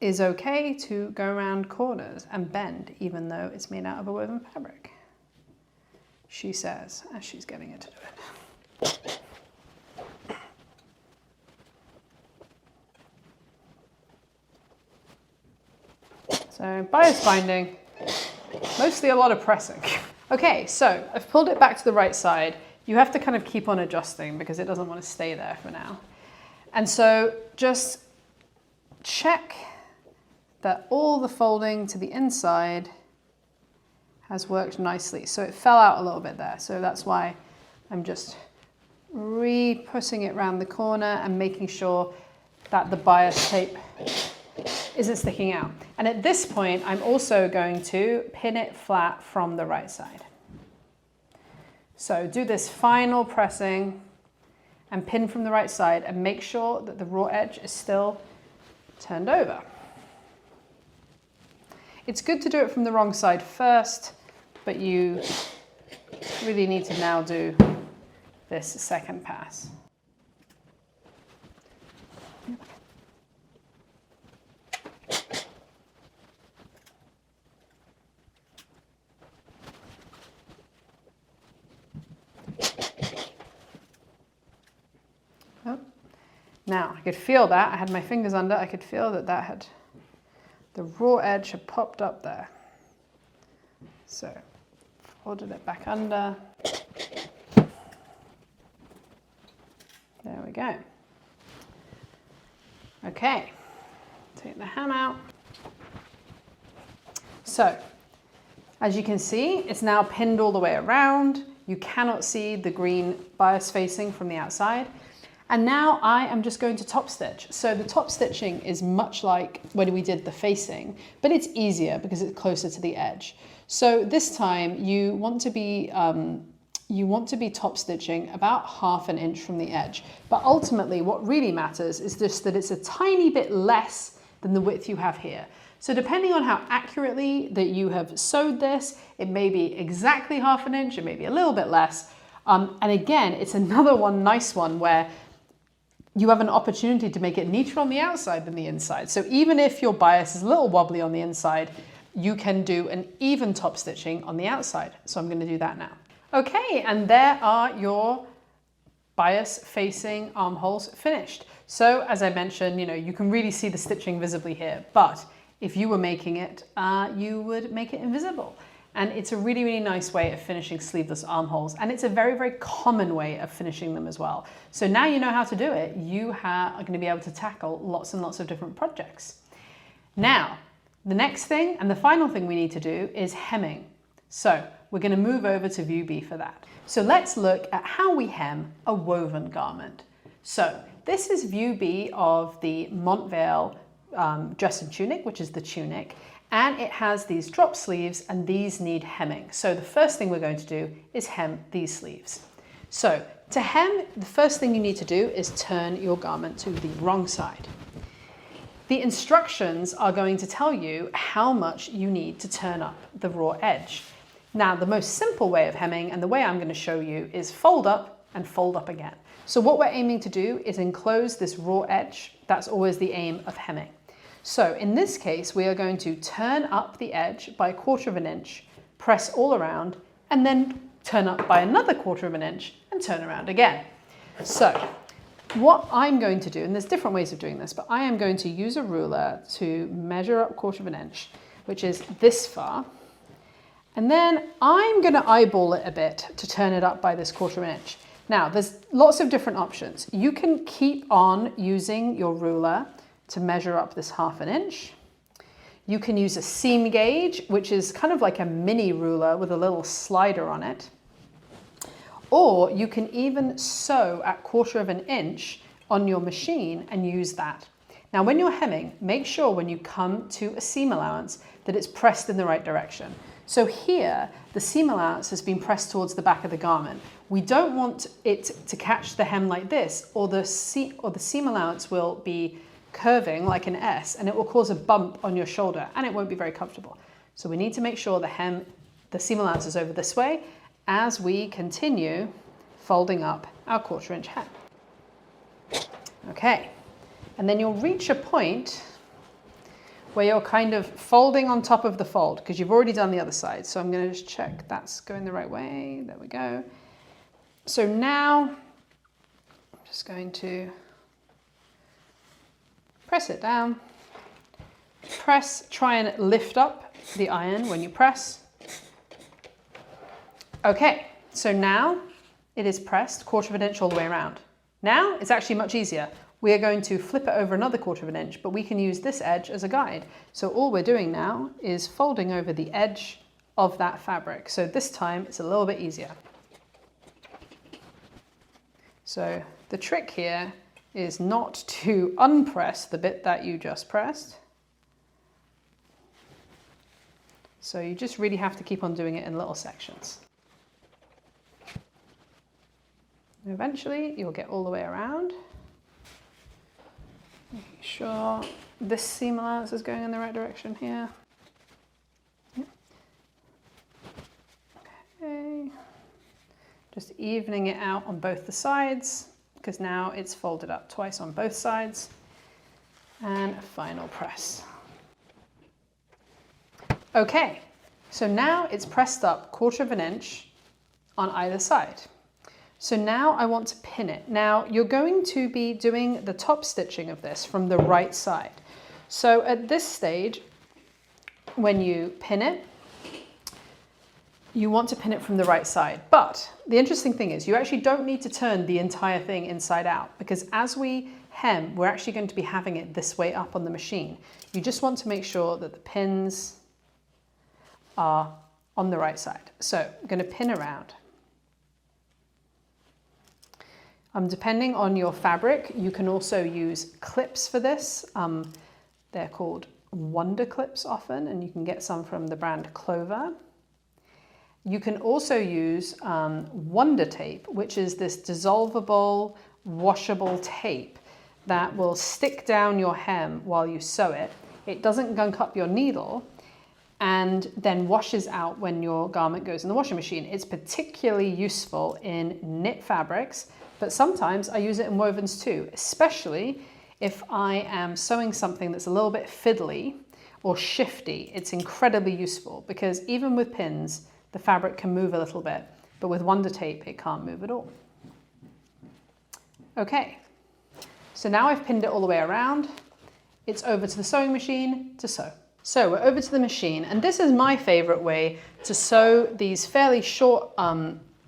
is okay to go around corners and bend, even though it's made out of a woven fabric. She says, as she's getting it to do it. So bias binding, mostly a lot of pressing. Okay, so I've pulled it back to the right side. You have to kind of keep on adjusting because it doesn't want to stay there for now. And so just check that all the folding to the inside has worked nicely. So it fell out a little bit there. So that's why I'm just re-pushing it around the corner and making sure that the bias tape isn't sticking out. And at this point, I'm also going to pin it flat from the right side. So do this final pressing and pin from the right side and make sure that the raw edge is still turned over. It's good to do it from the wrong side first, but you really need to now do this second pass. Oh. Now I could feel that. I had my fingers under. I could feel that the raw edge had popped up there. So folded it back under. There we go. Okay, take the hem out. So as you can see, it's now pinned all the way around. You cannot see the green bias facing from the outside. And now I am just going to top stitch. So the top stitching is much like when we did the facing, but it's easier because it's closer to the edge. So this time you want to be top stitching about 1/2 inch from the edge. But ultimately what really matters is just that it's a tiny bit less than the width you have here. So depending on how accurately that you have sewed this, it may be exactly 1/2 inch, it may be a little bit less. And again, it's another nice one where you have an opportunity to make it neater on the outside than the inside. So even if your bias is a little wobbly on the inside, you can do an even top stitching on the outside. So I'm going to do that now. Okay, and there are your bias facing armholes finished. So as I mentioned, you can really see the stitching visibly here, but if you were making it, you would make it invisible. And it's a really, really nice way of finishing sleeveless armholes. And it's a very, very common way of finishing them as well. So now you know how to do it, you are going to be able to tackle lots and lots of different projects. Now, the next thing and the final thing we need to do is hemming. So we're going to move over to view B for that. So let's look at how we hem a woven garment. So this is view B of the Montvale dress and tunic, which is the tunic. And it has these drop sleeves and these need hemming. So the first thing we're going to do is hem these sleeves. So to hem, the first thing you need to do is turn your garment to the wrong side. The instructions are going to tell you how much you need to turn up the raw edge. Now, the most simple way of hemming, and the way I'm going to show you, is fold up and fold up again. So what we're aiming to do is enclose this raw edge. That's always the aim of hemming. So in this case, we are going to turn up the edge by 1/4 inch, press all around, and then turn up by another 1/4 inch and turn around again. So what I'm going to do, and there's different ways of doing this, but I am going to use a ruler to measure up 1/4 inch, which is this far. And then I'm going to eyeball it a bit to turn it up by this 1/4 inch. Now, there's lots of different options. You can keep on using your ruler to measure up this 1/2 inch. You can use a seam gauge, which is kind of like a mini ruler with a little slider on it. Or you can even sew at 1/4 inch on your machine and use that. Now, when you're hemming, make sure when you come to a seam allowance that it's pressed in the right direction. So here, the seam allowance has been pressed towards the back of the garment. We don't want it to catch the hem like this, or the seam allowance will be curving like an S, and it will cause a bump on your shoulder, and it won't be very comfortable. So we need to make sure the seam allowance is over this way as we continue folding up our 1/4 inch hem. Okay, and then you'll reach a point where you're kind of folding on top of the fold because you've already done the other side. So I'm going to just check that's going the right way. There we go. So now I'm just going to press it down. Press, try and lift up the iron when you press. Okay, so now it is pressed 1/4 inch all the way around. Now it's actually much easier. We are going to flip it over another 1/4 inch, but we can use this edge as a guide. So all we're doing now is folding over the edge of that fabric. So this time it's a little bit easier. So the trick here is not to unpress the bit that you just pressed. So you just really have to keep on doing it in little sections. And eventually you'll get all the way around. Making sure this seam allowance is going in the right direction here. Yep. Okay. Just evening it out on both the sides, because now it's folded up twice on both sides. And a final press. Okay, so now it's pressed up 1/4 inch on either side. So now I want to pin it. Now you're going to be doing the top stitching of this from the right side. So at this stage, when you pin it, you want to pin it from the right side. But the interesting thing is you actually don't need to turn the entire thing inside out, because as we hem, we're actually going to be having it this way up on the machine. You just want to make sure that the pins are on the right side. So I'm going to pin around. Depending on your fabric, you can also use clips for this. They're called Wonder clips often, and you can get some from the brand Clover. You can also use Wonder tape, which is this dissolvable, washable tape that will stick down your hem while you sew it. It doesn't gunk up your needle and then washes out when your garment goes in the washing machine. It's particularly useful in knit fabrics, but sometimes I use it in wovens too, especially if I am sewing something that's a little bit fiddly or shifty. It's incredibly useful because even with pins, the fabric can move a little bit, but with Wonder tape, it can't move at all. Okay, so now I've pinned it all the way around. It's over to the sewing machine to sew. So we're over to the machine, and this is my favorite way to sew these fairly short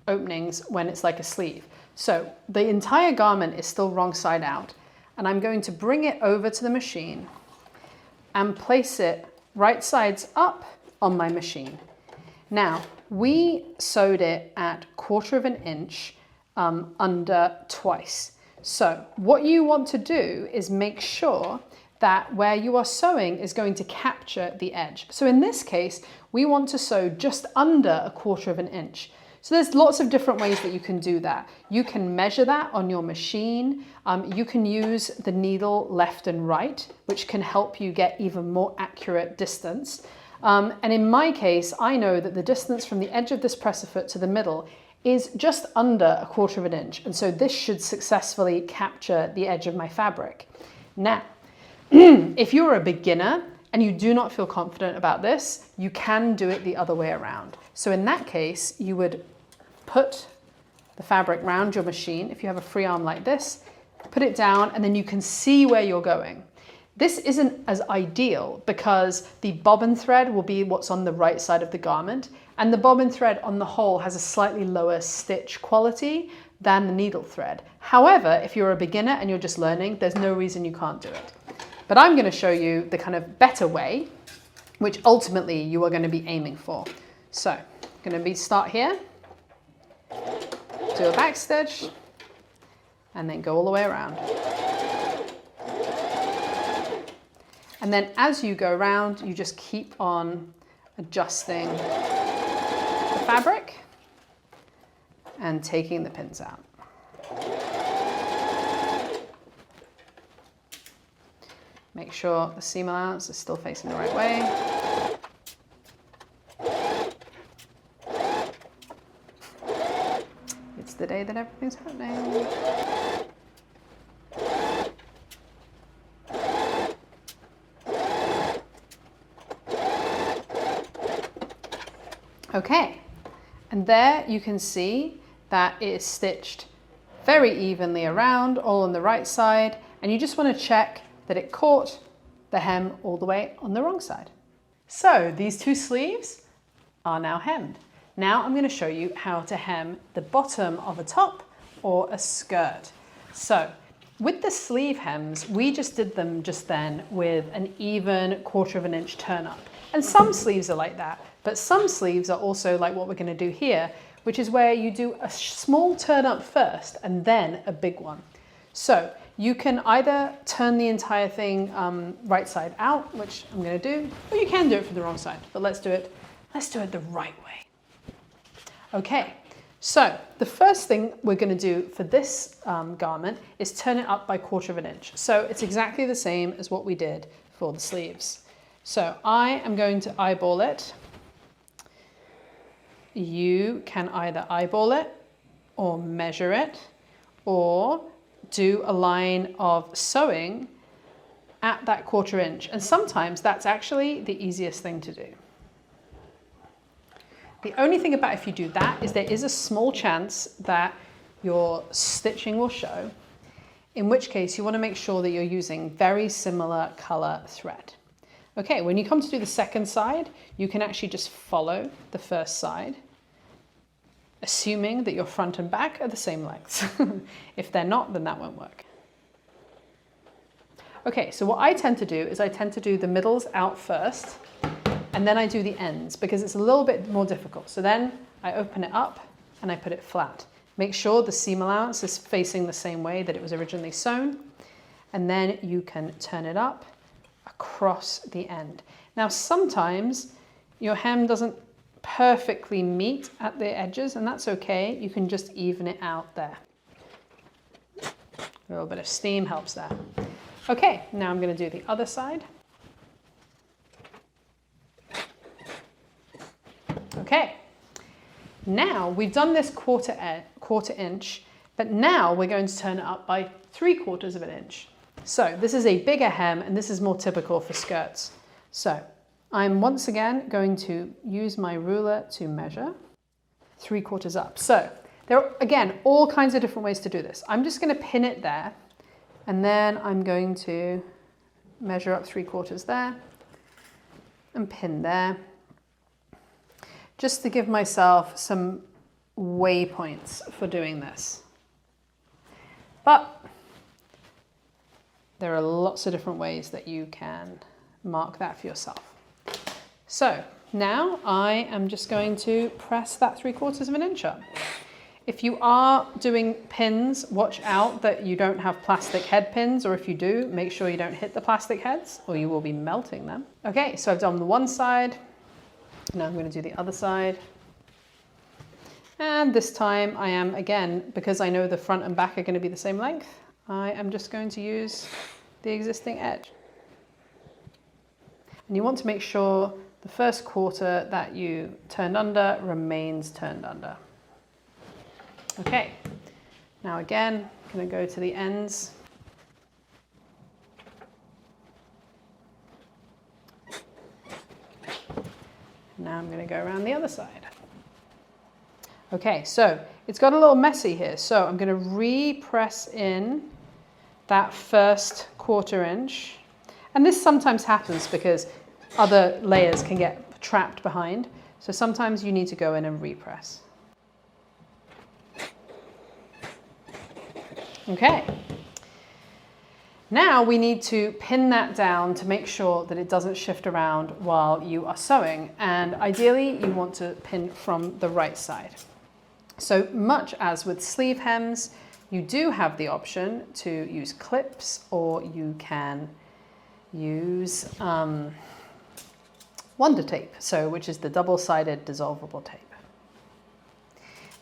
openings when it's like a sleeve. So the entire garment is still wrong side out, and I'm going to bring it over to the machine and place it right sides up on my machine. Now, we sewed it at 1/4 inch under twice. So what you want to do is make sure that where you are sewing is going to capture the edge. So in this case, we want to sew just under 1/4 inch. So there's lots of different ways that you can do that. You can measure that on your machine. You can use the needle left and right, which can help you get even more accurate distance. And in my case, I know that the distance from the edge of this presser foot to the middle is just under 1/4 inch. And so this should successfully capture the edge of my fabric. Now, if you're a beginner and you do not feel confident about this, you can do it the other way around. So in that case, you would put the fabric around your machine. If you have a free arm like this, put it down, and then you can see where you're going. This isn't as ideal because the bobbin thread will be what's on the right side of the garment, and the bobbin thread on the whole has a slightly lower stitch quality than the needle thread. However, if you're a beginner and you're just learning, there's no reason you can't do it. But I'm going to show you the kind of better way, which ultimately you are going to be aiming for. So I'm going to start here, do a back stitch, and then go all the way around. And then as you go around, you just keep on adjusting the fabric and taking the pins out. Make sure the seam allowance is still facing the right way. It's the day that everything's happening. Okay, and there you can see that it is stitched very evenly around, all on the right side, and you just want to check that it caught the hem all the way on the wrong side. So these two sleeves are now hemmed. Now I'm going to show you how to hem the bottom of a top or a skirt. So with the sleeve hems, we just did them just then with an even 1/4 of an inch turn up. And some sleeves are like that, but some sleeves are also like what we're going to do here, which is where you do a small turn up first and then a big one. So you can either turn the entire thing right side out, which I'm going to do, or you can do it from the wrong side, but let's do it the right way. Okay, so the first thing we're going to do for this garment is turn it up by 1/4 of an inch. So it's exactly the same as what we did for the sleeves. So I am going to eyeball it. You can either eyeball it or measure it or do a line of sewing at that 1/4 inch. And sometimes that's actually the easiest thing to do. The only thing about if you do that is there is a small chance that your stitching will show, in which case you want to make sure that you're using very similar color thread. Okay, when you come to do the second side, you can actually just follow the first side, assuming that your front and back are the same lengths. If they're not, then that won't work. Okay, so what I tend to do is I tend to do the middles out first, and then I do the ends because it's a little bit more difficult. So then I open it up and I put it flat. Make sure the seam allowance is facing the same way that it was originally sewn, and then you can turn it up across the end. Now sometimes your hem doesn't perfectly meet at the edges, and that's okay. You can just even it out there. A little bit of steam helps there. Okay, now I'm going to do the other side. Okay, now we've done this 1/4 inch, but now we're going to turn it up by 3/4 of an inch. So this is a bigger hem, and this is more typical for skirts. So I'm once again going to use my ruler to measure 3/4 up. So there are, again, all kinds of different ways to do this. I'm just going to pin it there, and then I'm going to measure up 3/4 there and pin there, just to give myself some waypoints for doing this. But there are lots of different ways that you can mark that for yourself. So now I am just going to press that 3/4 of an inch up. If you are doing pins, watch out that you don't have plastic head pins, or if you do, make sure you don't hit the plastic heads or you will be melting them. Okay, so I've done the one side. Now I'm going to do the other side. And this time I am, again, because I know the front and back are going to be the same length, I am just going to use the existing edge. And you want to make sure the first 1/4 that you turned under remains turned under. Okay, now again, I'm going to go to the ends. Now I'm going to go around the other side. Okay, so it's got a little messy here, so I'm going to re-press in that first 1/4 inch. And this sometimes happens because other layers can get trapped behind. So sometimes you need to go in and repress. Okay. Now we need to pin that down to make sure that it doesn't shift around while you are sewing. And ideally you want to pin from the right side. So much as with sleeve hems, you do have the option to use clips, or you can use Wonder tape, which is the double-sided dissolvable tape.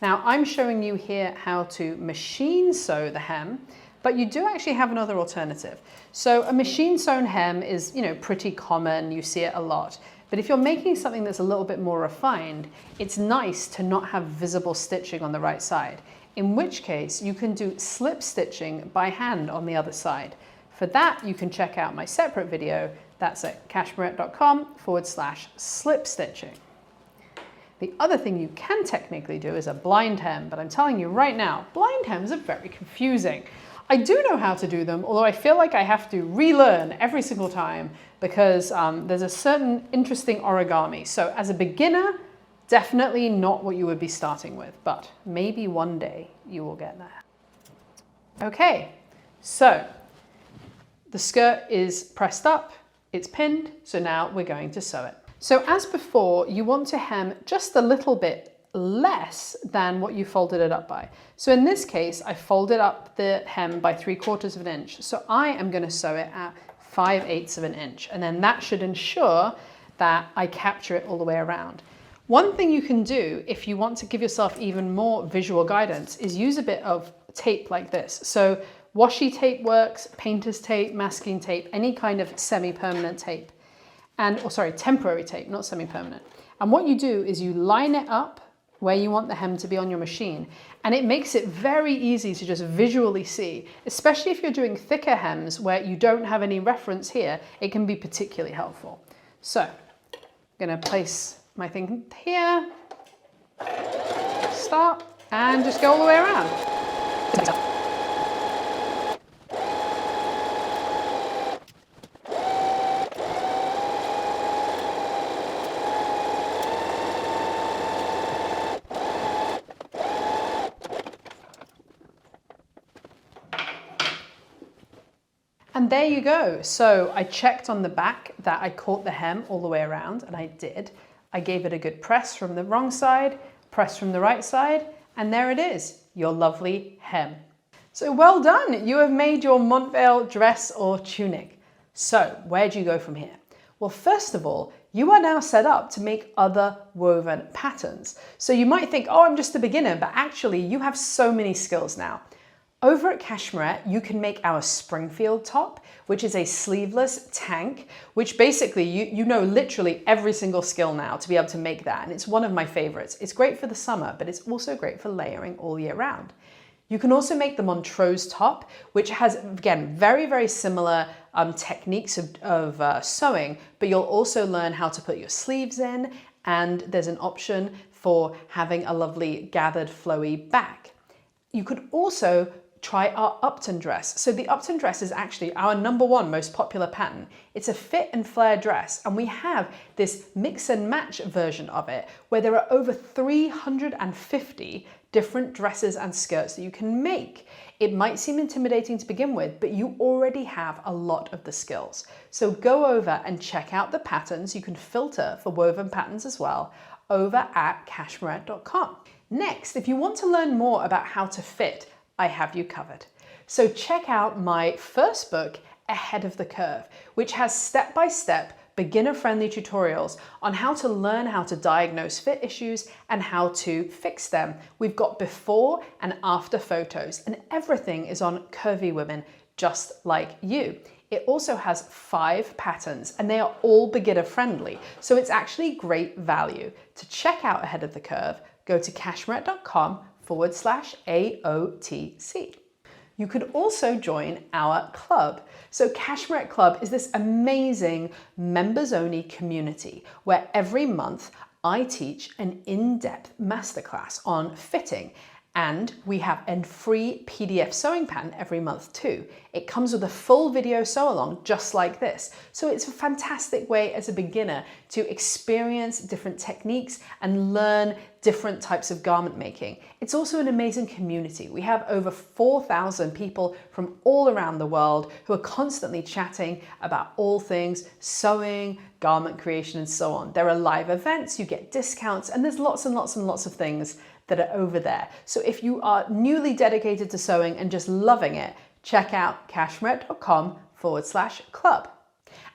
Now I'm showing you here how to machine sew the hem, but you do actually have another alternative. So a machine sewn hem is, pretty common, you see it a lot. But if you're making something that's a little bit more refined, it's nice to not have visible stitching on the right side, in which case you can do slip stitching by hand on the other side. For that, you can check out my separate video. That's at cashmerette.com/slip stitching. The other thing you can technically do is a blind hem, but I'm telling you right now, blind hems are very confusing. I do know how to do them, although I feel like I have to relearn every single time because there's a certain interesting origami. So as a beginner, definitely not what you would be starting with, but maybe one day you will get there. Okay, so the skirt is pressed up, it's pinned, so now we're going to sew it. So as before, you want to hem just a little bit less than what you folded it up by. So in this case, I folded up the hem by 3/4 of an inch. So I am going to sew it at 5/8 of an inch. And then that should ensure that I capture it all the way around. One thing you can do if you want to give yourself even more visual guidance is use a bit of tape like this. So washi tape works, painter's tape, masking tape, any kind of semi-permanent tape. Temporary tape, not semi-permanent. And what you do is you line it up where you want the hem to be on your machine, and it makes it very easy to just visually see, especially if you're doing thicker hems where you don't have any reference here. It can be particularly helpful. So I'm going to place my thing here, start, and just go all the way around. And there you go. So I checked on the back that I caught the hem all the way around, and I did. I gave it a good press from the wrong side, press from the right side, and there it is, your lovely hem. So well done, you have made your Montvale dress or tunic. So where do you go from here? Well, first of all, you are now set up to make other woven patterns. So you might think, oh, I'm just a beginner, but actually you have so many skills now. Over at Cashmerette, you can make our Springfield top, which is a sleeveless tank, which basically you know literally every single skill now to be able to make that. And it's one of my favorites. It's great for the summer, but it's also great for layering all year round. You can also make the Montrose top, which has, again, very, very similar techniques of sewing, but you'll also learn how to put your sleeves in, and there's an option for having a lovely gathered flowy back. You could also try our Upton dress. So the Upton dress is actually our #1 most popular pattern. It's a fit and flare dress, and we have this mix and match version of it where there are over 350 different dresses and skirts that you can make. It might seem intimidating to begin with, but you already have a lot of the skills. So go over and check out the patterns. You can filter for woven patterns as well over at cashmerette.com. Next, if you want to learn more about how to fit, I have you covered. So check out my first book, Ahead of the Curve, which has step-by-step beginner-friendly tutorials on how to learn how to diagnose fit issues and how to fix them. We've got before and after photos, and everything is on curvy women just like you. It also has 5 patterns, and they are all beginner-friendly, so it's actually great value. To check out Ahead of the Curve, go to cashmerette.com/AOTC. You could also join our club. So Cashmerette Club is this amazing members-only community where every month I teach an in-depth masterclass on fitting, and we have a free PDF sewing pattern every month too. It comes with a full video sew along just like this. So it's a fantastic way as a beginner to experience different techniques and learn different types of garment making. It's also an amazing community. We have over 4,000 people from all around the world who are constantly chatting about all things sewing, garment creation, and so on. There are live events, you get discounts, and there's lots and lots and lots of things that are over there. So if you are newly dedicated to sewing and just loving it, check out cashmerette.com/club.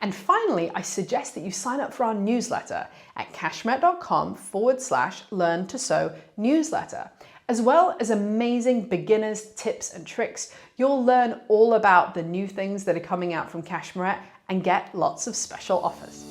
And finally, I suggest that you sign up for our newsletter at cashmerette.com/learn to sew newsletter. As well as amazing beginners, tips and tricks, you'll learn all about the new things that are coming out from Cashmerette and get lots of special offers.